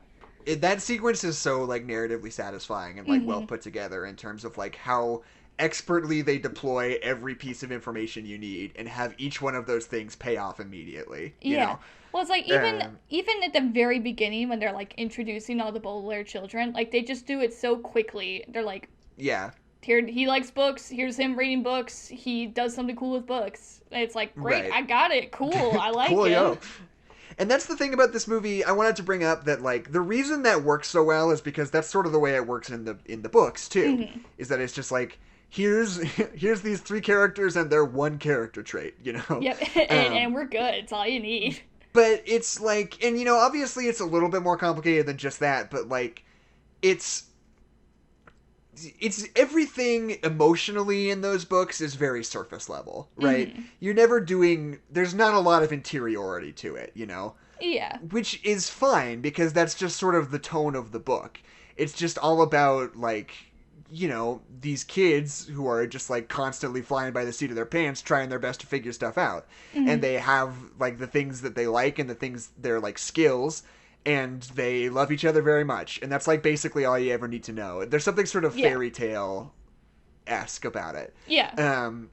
That sequence is so, like, narratively satisfying and, like, well put together in terms of, like, how expertly they deploy every piece of information you need and have each one of those things pay off immediately. You know? Well, it's like even at the very beginning when they're like introducing all the Baudelaire children, like they just do it so quickly. They're like, here he likes books. Here's him reading books. He does something cool with books. And it's like, great, I got it. Cool, I like it. Yo. And that's the thing about this movie. I wanted to bring up that like the reason that works so well is because that's sort of the way it works in the books too. Is that it's just like, here's these 3 characters and their one character trait, you know? Yep, and we're good. It's all you need. But it's like, and you know, obviously it's a little bit more complicated than just that, but like, it's everything emotionally in those books is very surface level, right? You're never there's not a lot of interiority to it, you know? Yeah. Which is fine, because that's just sort of the tone of the book. It's just all about, like, you know, these kids who are just, like, constantly flying by the seat of their pants, trying their best to figure stuff out. And they have, like, the things that they like and the things, they're, like, skills, and they love each other very much. And that's, like, basically all you ever need to know. There's something sort of fairy tale-esque about it. Yeah. And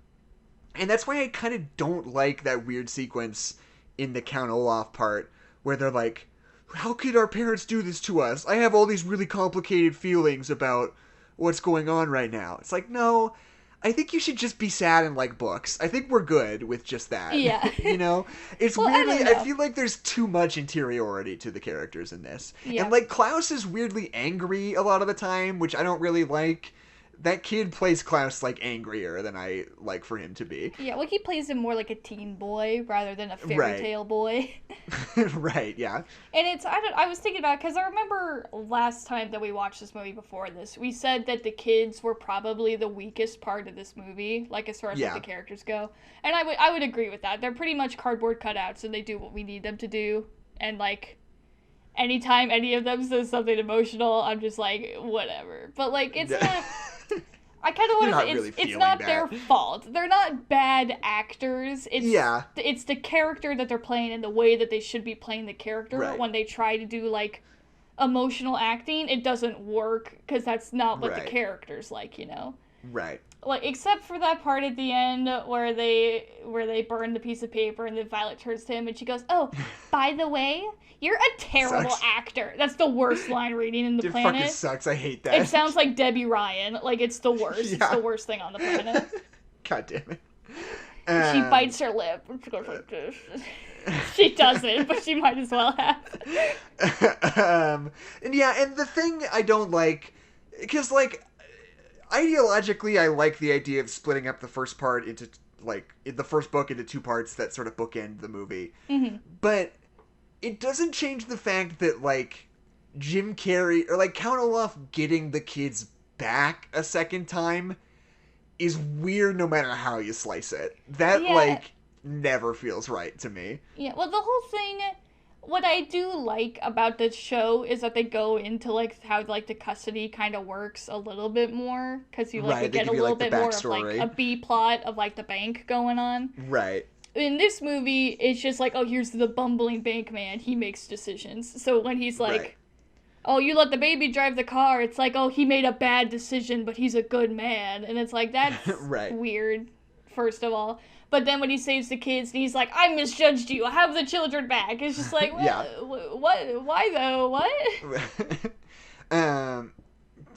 that's why I kind of don't like that weird sequence in the Count Olaf part, where they're like, how could our parents do this to us? I have all these really complicated feelings about what's going on right now. It's like, no, I think you should just be sad and like books. I think we're good with just that. Yeah. You know? It's weirdly, I feel like there's too much interiority to the characters in this. Yeah. And like Klaus is weirdly angry a lot of the time, which I don't really like. That kid plays Klaus, like, angrier than I like for him to be. Yeah, well, he plays him more like a teen boy rather than a fairy tale boy. Right, yeah. And it's, I was thinking about it, because I remember last time that we watched this movie before this, we said that the kids were probably the weakest part of this movie, like, as far as like, the characters go. And I would agree with that. They're pretty much cardboard cutouts, and they do what we need them to do. And, like, anytime any of them says something emotional, I'm just like, whatever. But, like, it's not... I kind of want to say it's not their fault. They're not bad actors. It's the character that they're playing and the way that they should be playing the character. Right. When they try to do, like, emotional acting, it doesn't work because that's not what the character's like, you know? Right. Like, except for that part at the end where they burn the piece of paper and then Violet turns to him and she goes, "Oh, by the way, you're a terrible actor." That's the worst line reading in the planet. It fucking sucks. I hate that. It sounds like Debbie Ryan. Like, it's the worst. Yeah. It's the worst thing on the planet. God damn it. She bites her lip and she goes like this. She doesn't, but she might as well have. And the thing I don't like, because, like, ideologically, I like the idea of splitting up the first part into, like, the first book into 2 parts that sort of bookend the movie. But it doesn't change the fact that, like, Jim Carrey, or, like, Count Olaf getting the kids back a second time is weird no matter how you slice it. That, like, never feels right to me. Yeah, well, the whole thing, what I do like about this show is that they go into, like, how, like, the custody kind of works a little bit more, because you, like, get a little bit more of, like, a B-plot of, like, the bank going on. Right. In this movie, it's just like, oh, here's the bumbling bank man. He makes decisions. So when he's like, oh, you let the baby drive the car, it's like, oh, he made a bad decision, but he's a good man. And it's like, that's weird, first of all. But then when he saves the kids, and he's like, I misjudged you. I have the children back. It's just like, what? Why, though? What?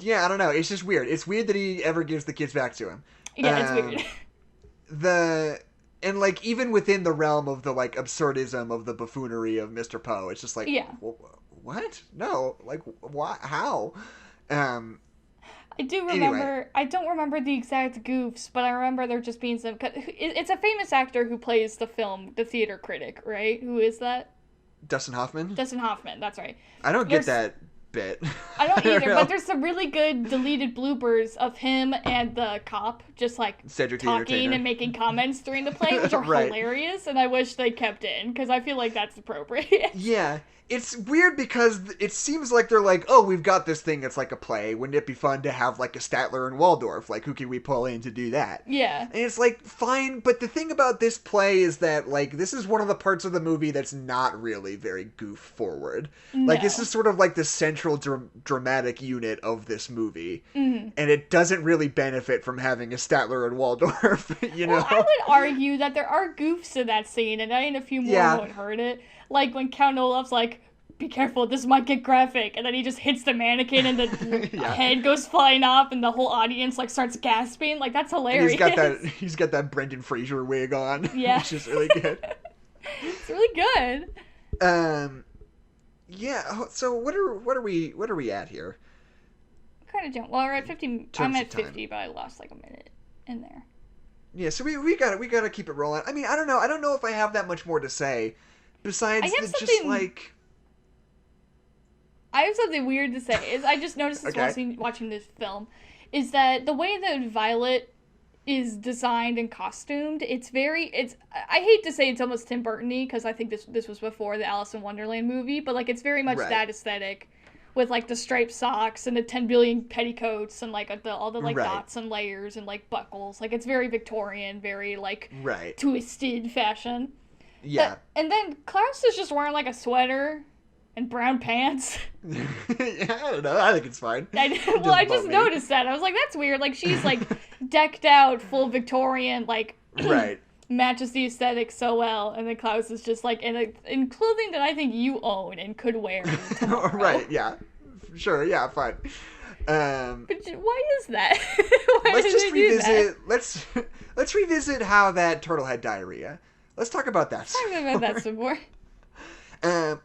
Yeah, I don't know. It's just weird. It's weird that he ever gives the kids back to him. Yeah, it's weird. And, like, even within the realm of the, like, absurdism of the buffoonery of Mr. Poe, it's just like, what? No. Like, why? How? I do remember, anyway. I don't remember the exact goofs, but I remember there just being some, it's a famous actor who plays the film, the theater critic, right? Who is that? Dustin Hoffman? Dustin Hoffman, that's right. I don't get that bit. I don't either, but there's some really good deleted bloopers of him and the cop just, like, talking and making comments during the play, which are hilarious, and I wish they kept in, because I feel like that's appropriate. Yeah. It's weird because it seems like they're like, oh, we've got this thing that's like a play. Wouldn't it be fun to have like a Statler and Waldorf? Like, who can we pull in to do that? Yeah. And it's like, fine. But the thing about this play is that, like, this is one of the parts of the movie that's not really very goof forward. No. Like, this is sort of like the central dramatic unit of this movie. Mm-hmm. And it doesn't really benefit from having a Statler and Waldorf, you know? Well, I would argue that there are goofs in that scene, and I and a few more won't hurt it. Like when Count Olaf's like, be careful, this might get graphic, and then he just hits the mannequin and the head goes flying off and the whole audience like starts gasping. Like, that's hilarious. And he's got that Brendan Fraser wig on. Yeah. Which is really good. It's really good. Yeah, so what are we at here? Kind of jump. Well, we're at 50. I'm at 50, but I lost like a minute in there. Yeah, so we gotta keep it rolling. I mean, I don't know if I have that much more to say. Besides, I have something weird to say. I just noticed this watching this film, is that the way that Violet is designed and costumed, I hate to say it's almost Tim Burton-y, because I think this was before the Alice in Wonderland movie, but like it's very much that aesthetic, with like the striped socks and the 10 billion petticoats and like all the like dots and layers and like buckles. Like, it's very Victorian, very like twisted fashion. Yeah. And then Klaus is just wearing, like, a sweater and brown pants. Yeah, I don't know. I think it's fine. I just noticed that. I was like, that's weird. Like, she's, like, decked out, full Victorian, like, matches the aesthetic so well. And then Klaus is just, like, in clothing that I think you own and could wear tomorrow. Right, yeah. Sure, yeah, fine. But why is that? Let's revisit how that turtle had diarrhea. Let's talk about that. Talk about that some more. I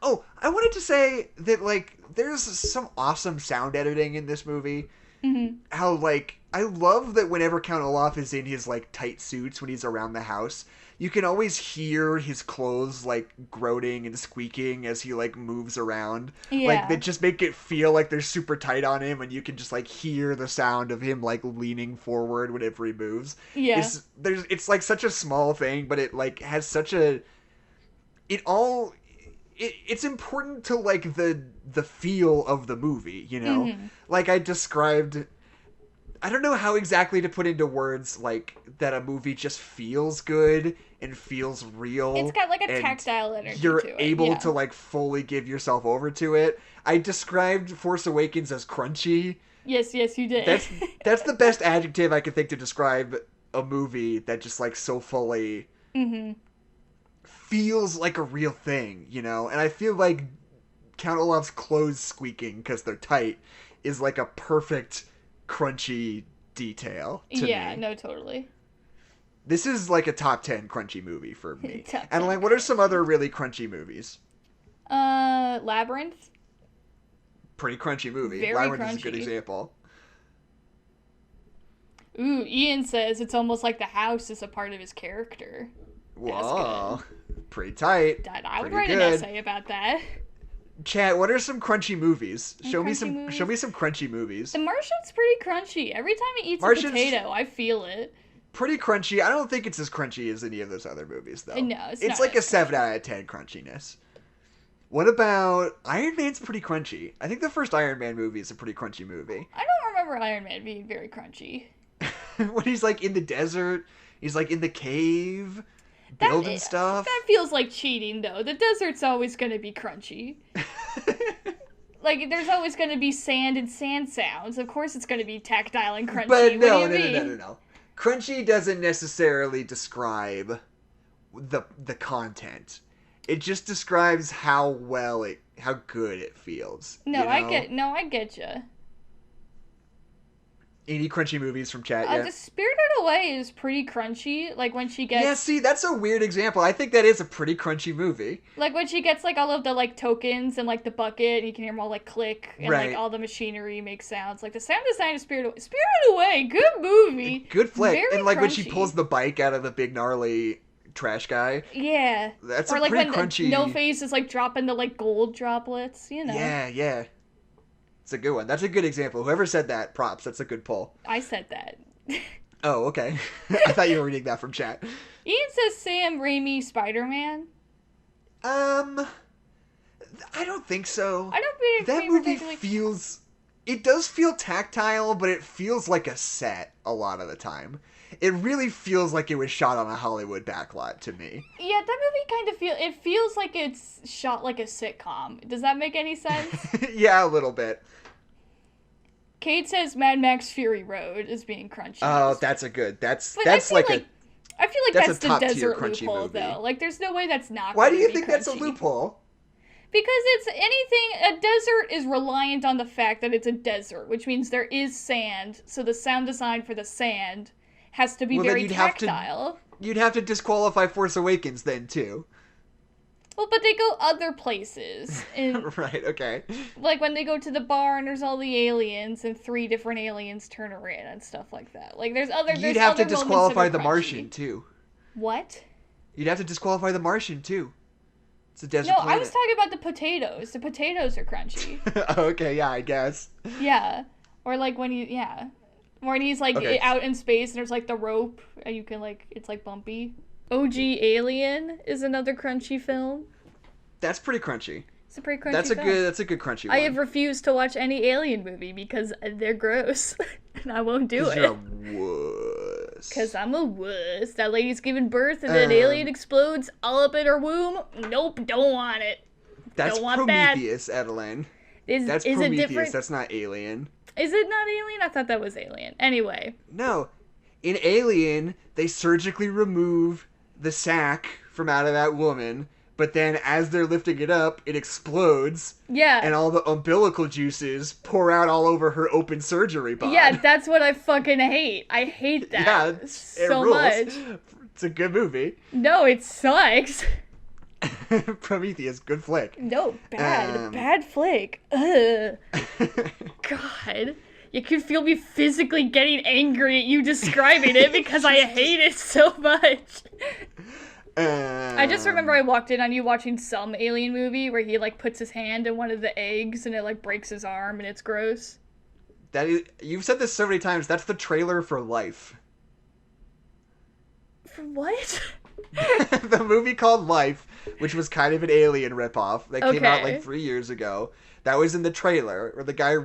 wanted to say that, like, there's some awesome sound editing in this movie. Mm-hmm. How, like, I love that whenever Count Olaf is in his, like, tight suits when he's around the house, you can always hear his clothes, like, groaning and squeaking as he, like, moves around. Yeah. Like, they just make it feel like they're super tight on him, and you can just, like, hear the sound of him, like, leaning forward whenever he moves. Yeah. It's like, such a small thing, but it, like, has such a... It's important to, like, the feel of the movie, you know? Mm-hmm. Like I described... I don't know how exactly to put into words, like, that a movie just feels good and feels real. It's got, like, a tactile energy to it. You're able to, like, fully give yourself over to it. I described Force Awakens as crunchy. Yes, you did. That's the best adjective I could think to describe a movie that just, like, so fully feels like a real thing, you know? And I feel like Count Olaf's clothes squeaking because they're tight is, like, a perfect... crunchy detail to me. Yeah, no, totally. This is like a top 10 crunchy movie for me. And like, what are some other really crunchy movies? Labyrinth. Pretty crunchy movie. Very Labyrinth crunchy. is a good example. Ooh, Ian says it's almost like the house is a part of his character. Whoa. Pretty tight. I would write an essay about that. Chat, what are some crunchy movies? Show me some crunchy movies. The Martian's pretty crunchy. Every time he eats a potato, I feel it. Pretty crunchy. I don't think it's as crunchy as any of those other movies, though. No, it's not like a 7 out of 10 crunchiness. What about Iron Man's pretty crunchy? I think the first Iron Man movie is a pretty crunchy movie. I don't remember Iron Man being very crunchy. When he's like in the desert, he's like in the cave, building stuff. That feels like cheating, though. The desert's always going to be crunchy. Like, there's always going to be sand and sand sounds. Of course it's going to be tactile and crunchy. But no. Crunchy doesn't necessarily describe the content. It just describes how good it feels. I get you. Any crunchy movies from chat yet? The Spirited Away is pretty crunchy. Like when she gets... Yeah, see, that's a weird example. I think that is a pretty crunchy movie. Like when she gets like all of the like tokens and like the bucket, and you can hear them all like click, and like all the machinery makes sounds. Like the sound design of Spirited Away, good movie. Good flick. Very and like crunchy. When she pulls the bike out of the big gnarly trash guy. Yeah. That's or a like pretty when crunchy... No Face is like dropping the like gold droplets, you know. Yeah. It's a good one. That's a good example. Whoever said that, props. That's a good pull. I said that. Oh, okay. I thought you were reading that from chat. Ian says Sam Raimi Spider-Man. I don't think so. I don't think that movie feels... It does feel tactile, but it feels like a set a lot of the time. It really feels like it was shot on a Hollywood backlot to me. Yeah, that movie kind of feels like it's shot like a sitcom. Does that make any sense? Yeah, a little bit. Kate says Mad Max Fury Road is being crunchy. Oh, that's a good. I feel like that's the desert loophole, movie. Though. Like, there's no way that's not. Why do you think crunchy. that's a loophole? Because it's anything. A desert is reliant on the fact that it's a desert, which means there is sand. So the sound design for the sand has to be very tactile. You'd have to disqualify Force Awakens then too. Well, but they go other places. Right, okay. Like when they go to the bar and there's all the aliens and 3 different aliens turn around and stuff like that. Like there's other You'd have to disqualify The Martian too. What? You'd have to disqualify The Martian too. It's a desert planet. I was talking about the potatoes. The potatoes are crunchy. Okay, yeah, I guess. Yeah. Or like when when he's like out in space and there's like the rope and you can like, it's like bumpy. OG Alien is another crunchy film. That's pretty crunchy. It's a pretty crunchy That's a film. good crunchy one. I have refused to watch any Alien movie because they're gross. And I won't do it. You're a wuss. Because I'm a wuss. That lady's giving birth and then alien explodes all up in her womb. Nope, don't want it. That's don't want Prometheus, that. Adeline. That's Prometheus. That's not Alien. Is it not Alien? I thought that was Alien. Anyway. No. In Alien, they surgically remove the sac from out of that woman, but then as they're lifting it up, it explodes. Yeah. And all the umbilical juices pour out all over her open surgery bod. Yeah, that's what I fucking hate. I hate that so much. It's a good movie. No, it sucks. Prometheus, good flick. No, bad flick. Ugh. God. You can feel me physically getting angry at you describing it because I hate it so much. I just remember I walked in on you watching some alien movie where he like puts his hand in one of the eggs and it like breaks his arm and it's gross. You've said this so many times. That's the trailer for Life. For what? The movie called Life, which was kind of an Alien ripoff that came out like 3 years ago. That was in the trailer where the guy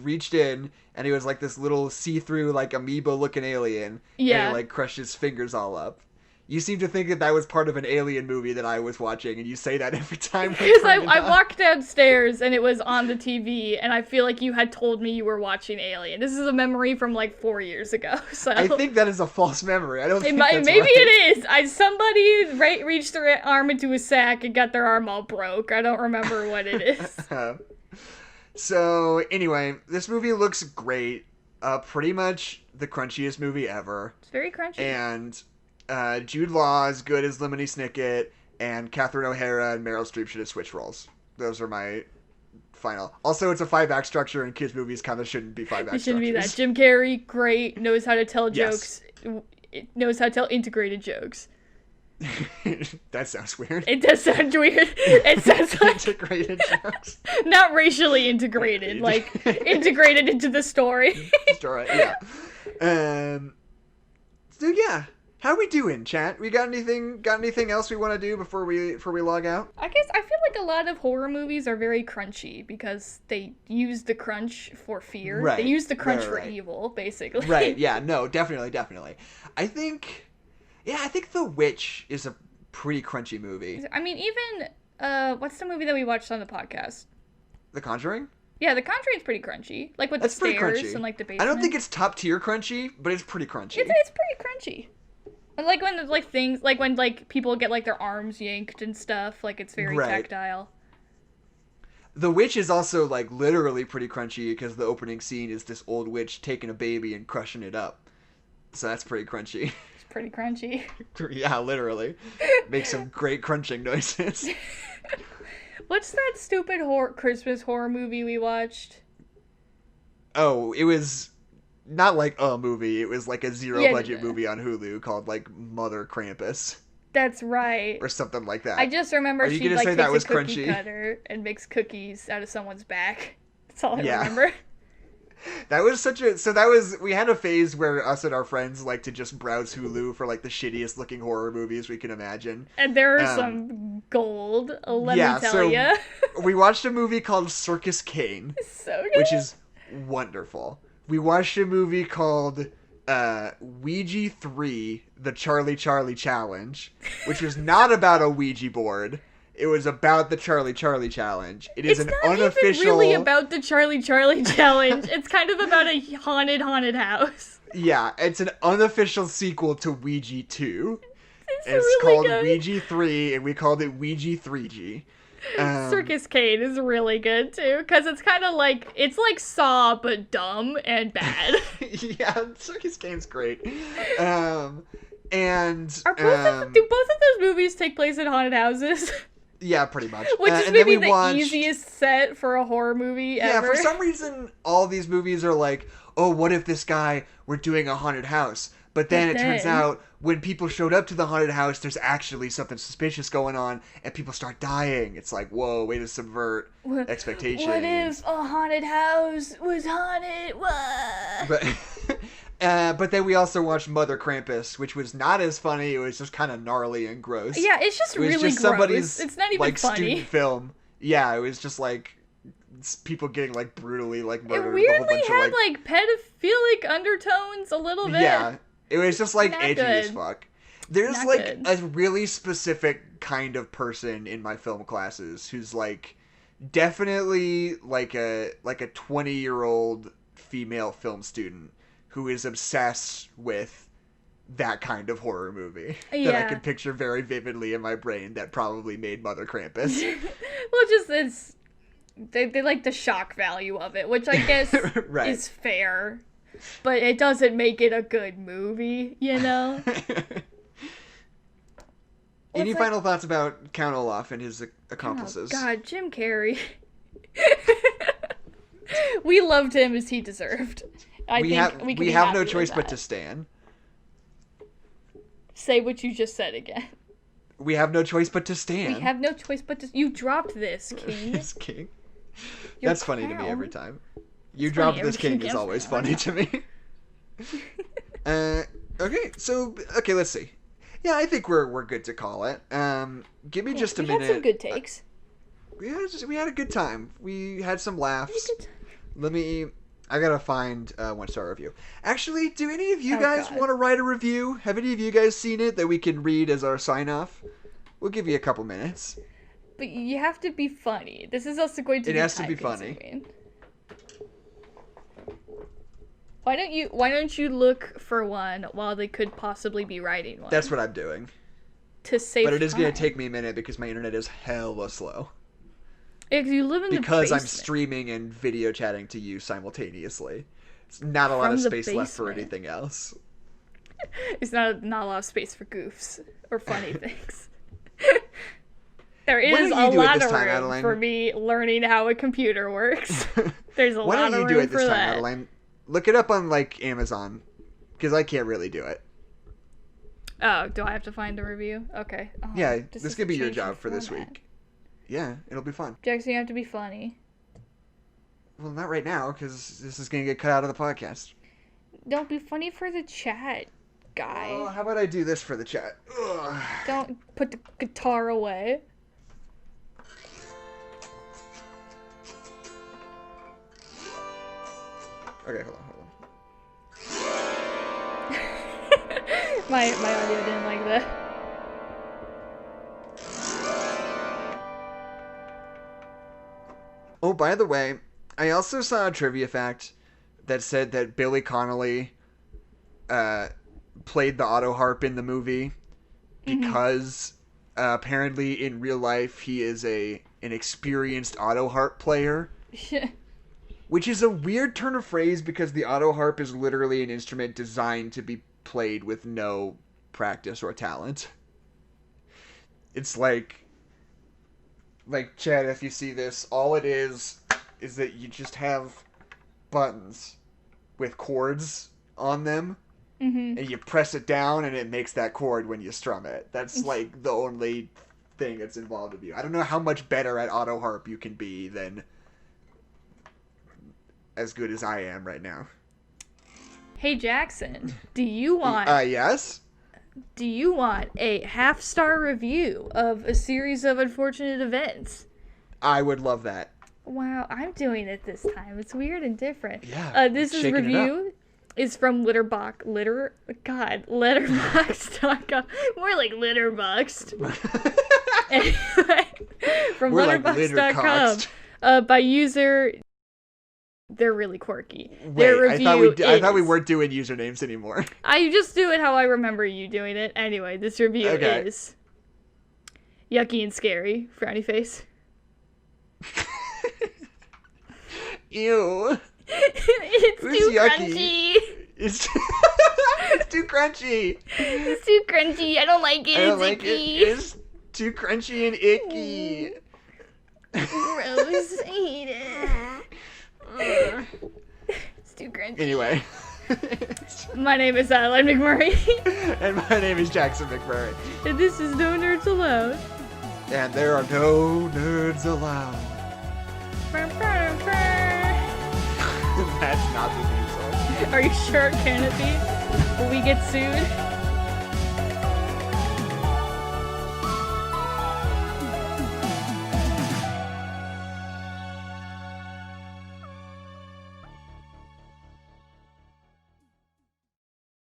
reached in and he was like this little see-through like amoeba-looking alien. Yeah. And he like crushed his fingers all up. You seem to think that was part of an Alien movie that I was watching, and you say that every time. Because I walked downstairs and it was on the TV, and I feel like you had told me you were watching Alien. This is a memory from like 4 years ago. So I think that is a false memory. I don't think that's maybe right. it is. Somebody reached their arm into a sack and got their arm all broke. I don't remember what it is. So anyway, this movie looks great. Pretty much the crunchiest movie ever. It's very crunchy. And Jude Law is good as Lemony Snicket, and Catherine O'Hara and Meryl Streep should have switched roles. Those are my final. Also, it's a 5-act structure, and kids' movies kind of shouldn't be 5-act structures. It shouldn't be that. Jim Carrey, great, knows how to tell jokes. It knows how to tell integrated jokes. That sounds weird. It does sound weird. It sounds like integrated jokes. Not racially integrated, like integrated into the story. Yeah. So yeah, how we doing, chat? We got anything else we want to do before we log out? I guess I feel like a lot of horror movies are very crunchy because they use the crunch for fear. Right. They use the crunch for evil, basically. Right. Yeah. No. Definitely. I think The Witch is a pretty crunchy movie. I mean, even what's the movie that we watched on the podcast? The Conjuring? Yeah, The Conjuring's pretty crunchy. Like with the stairs and like the basement. I don't think it's top tier crunchy, but it's pretty crunchy. It's pretty crunchy. And like when like things like when like people get like their arms yanked and stuff, like it's very tactile. The Witch is also like literally pretty crunchy because the opening scene is this old witch taking a baby and crushing it up. So that's pretty crunchy. It's pretty crunchy. Yeah, literally. Makes some great crunching noises. What's that stupid Christmas horror movie we watched? Oh, it was not like a movie. It was like a zero-budget movie on Hulu called like Mother Krampus. That's right. Or something like that. I just remember she like takes a cookie cutter and makes cookies out of someone's back. That's all I remember. We had a phase where us and our friends like to just browse Hulu for like the shittiest looking horror movies we can imagine. And there are some gold, let me tell you. We watched a movie called Circus Kane. So good. Which is wonderful. We watched a movie called Ouija 3, The Charlie Challenge, which was not about a Ouija board. It was about the Charlie Challenge. It's an unofficial... It's not even really about the Charlie Challenge. It's kind of about a haunted house. Yeah, it's an unofficial sequel to Ouija 2. It's really called good. Ouija 3, and we called it Ouija 3G. Circus Kane is really good, too, because it's kind of like... It's like Saw, but dumb and bad. Yeah, Circus Kane's great. Do both of those movies take place in haunted houses? Yeah, pretty much. Which is maybe the easiest set for a horror movie ever. Yeah, for some reason, all these movies are like, oh, what if this guy were doing a haunted house? But then it turns out, when people showed up to the haunted house, there's actually something suspicious going on, and people start dying. It's like, whoa, way to subvert expectations. What if a haunted house was haunted? What? But then we also watched Mother Krampus, which was not as funny. It was just kind of gnarly and gross. Yeah, it's just really gross. It's not even like, funny. Student film. Yeah, it was just like people getting like brutally like murdered. It weirdly had like pedophilic undertones a little bit. Yeah, it was just like not edgy good. as fuck. There's Not like good. a really specific kind of person in my film classes who's like definitely like a 20-year-old female film student who is obsessed with that kind of horror movie that I can picture very vividly in my brain that probably made Mother Krampus. Well, just they like the shock value of it, which I guess is fair, but it doesn't make it a good movie, you know? Any final thoughts about Count Olaf and his accomplices? Oh, God, Jim Carrey. We loved him as he deserved. We have no choice but to stand. Say what you just said again. We have no choice but to stand. We have no choice but to... You dropped this, King. This King. That's funny to me every time. You dropped this King is always funny to me. Okay, let's see. Yeah, I think we're good to call it. Give me just a minute. We had some good takes. We had a good time. We had some laughs. I gotta find a 1-star review. Actually, do any of you guys want to write a review? Have any of you guys seen it that we can read as our sign-off? We'll give you a couple minutes. But you have to be funny. This is also going to be funny. Why don't you look for one while they could possibly be writing one? That's what I'm doing. To save But it is time. going to take me a minute because my internet is hella slow. Because you live in the basement. Because I'm streaming and video chatting to you simultaneously. It's not a lot of space left for anything else. There's not a lot of space for goofs or funny things. There is a lot of room Adeline? for me learning how a computer works. There's a lot of room for that. Why don't you do it this time, Adeline? Look it up on like Amazon, because I can't really do it. Oh, do I have to find a review? Okay. Oh, yeah, this could be your job for this week. Yeah, it'll be fun. Jackson, you have to be funny. Well, not right now, because this is going to get cut out of the podcast. Don't be funny for the chat, guy. Oh, how about I do this for the chat? Ugh. Don't put the guitar away. Okay, hold on. my audio didn't like that. Oh, by the way, I also saw a trivia fact that said that Billy Connolly played the auto harp in the movie because apparently in real life he is an experienced auto harp player. Which is a weird turn of phrase because the auto harp is literally an instrument designed to be played with no practice or talent. It's like Chad, if you see this, all it is that you just have buttons with chords on them, and you press it down and it makes that chord when you strum it. That's like the only thing that's involved with you. I don't know how much better at auto harp you can be than as good as I am right now. Hey Jackson, do you want yes? Do you want a half-star review of a series of unfortunate events? I would love that. Wow, I'm doing it this time. It's weird and different. Yeah. This review is from Letterboxd. Letterboxd.com. More like Litterboxd. Anyway, from Letterboxd.com by user. They're really quirky. Their review I thought we weren't doing usernames anymore. I just do it how I remember you doing it. Anyway, this review is yucky and scary. Frowny face. Ew. It's Who's too yucky? crunchy. It's too crunchy. It's too crunchy. I don't like it. I don't like icky. it. It's too crunchy and icky. Gross. I hate it. It's too crunchy. Anyway. My name is Adeline McMurray. And my name is Jackson McMurray. And this is No Nerds Allowed. And there are no nerds allowed. That's not the theme song. Are you sure? Can it be? Will we get sued?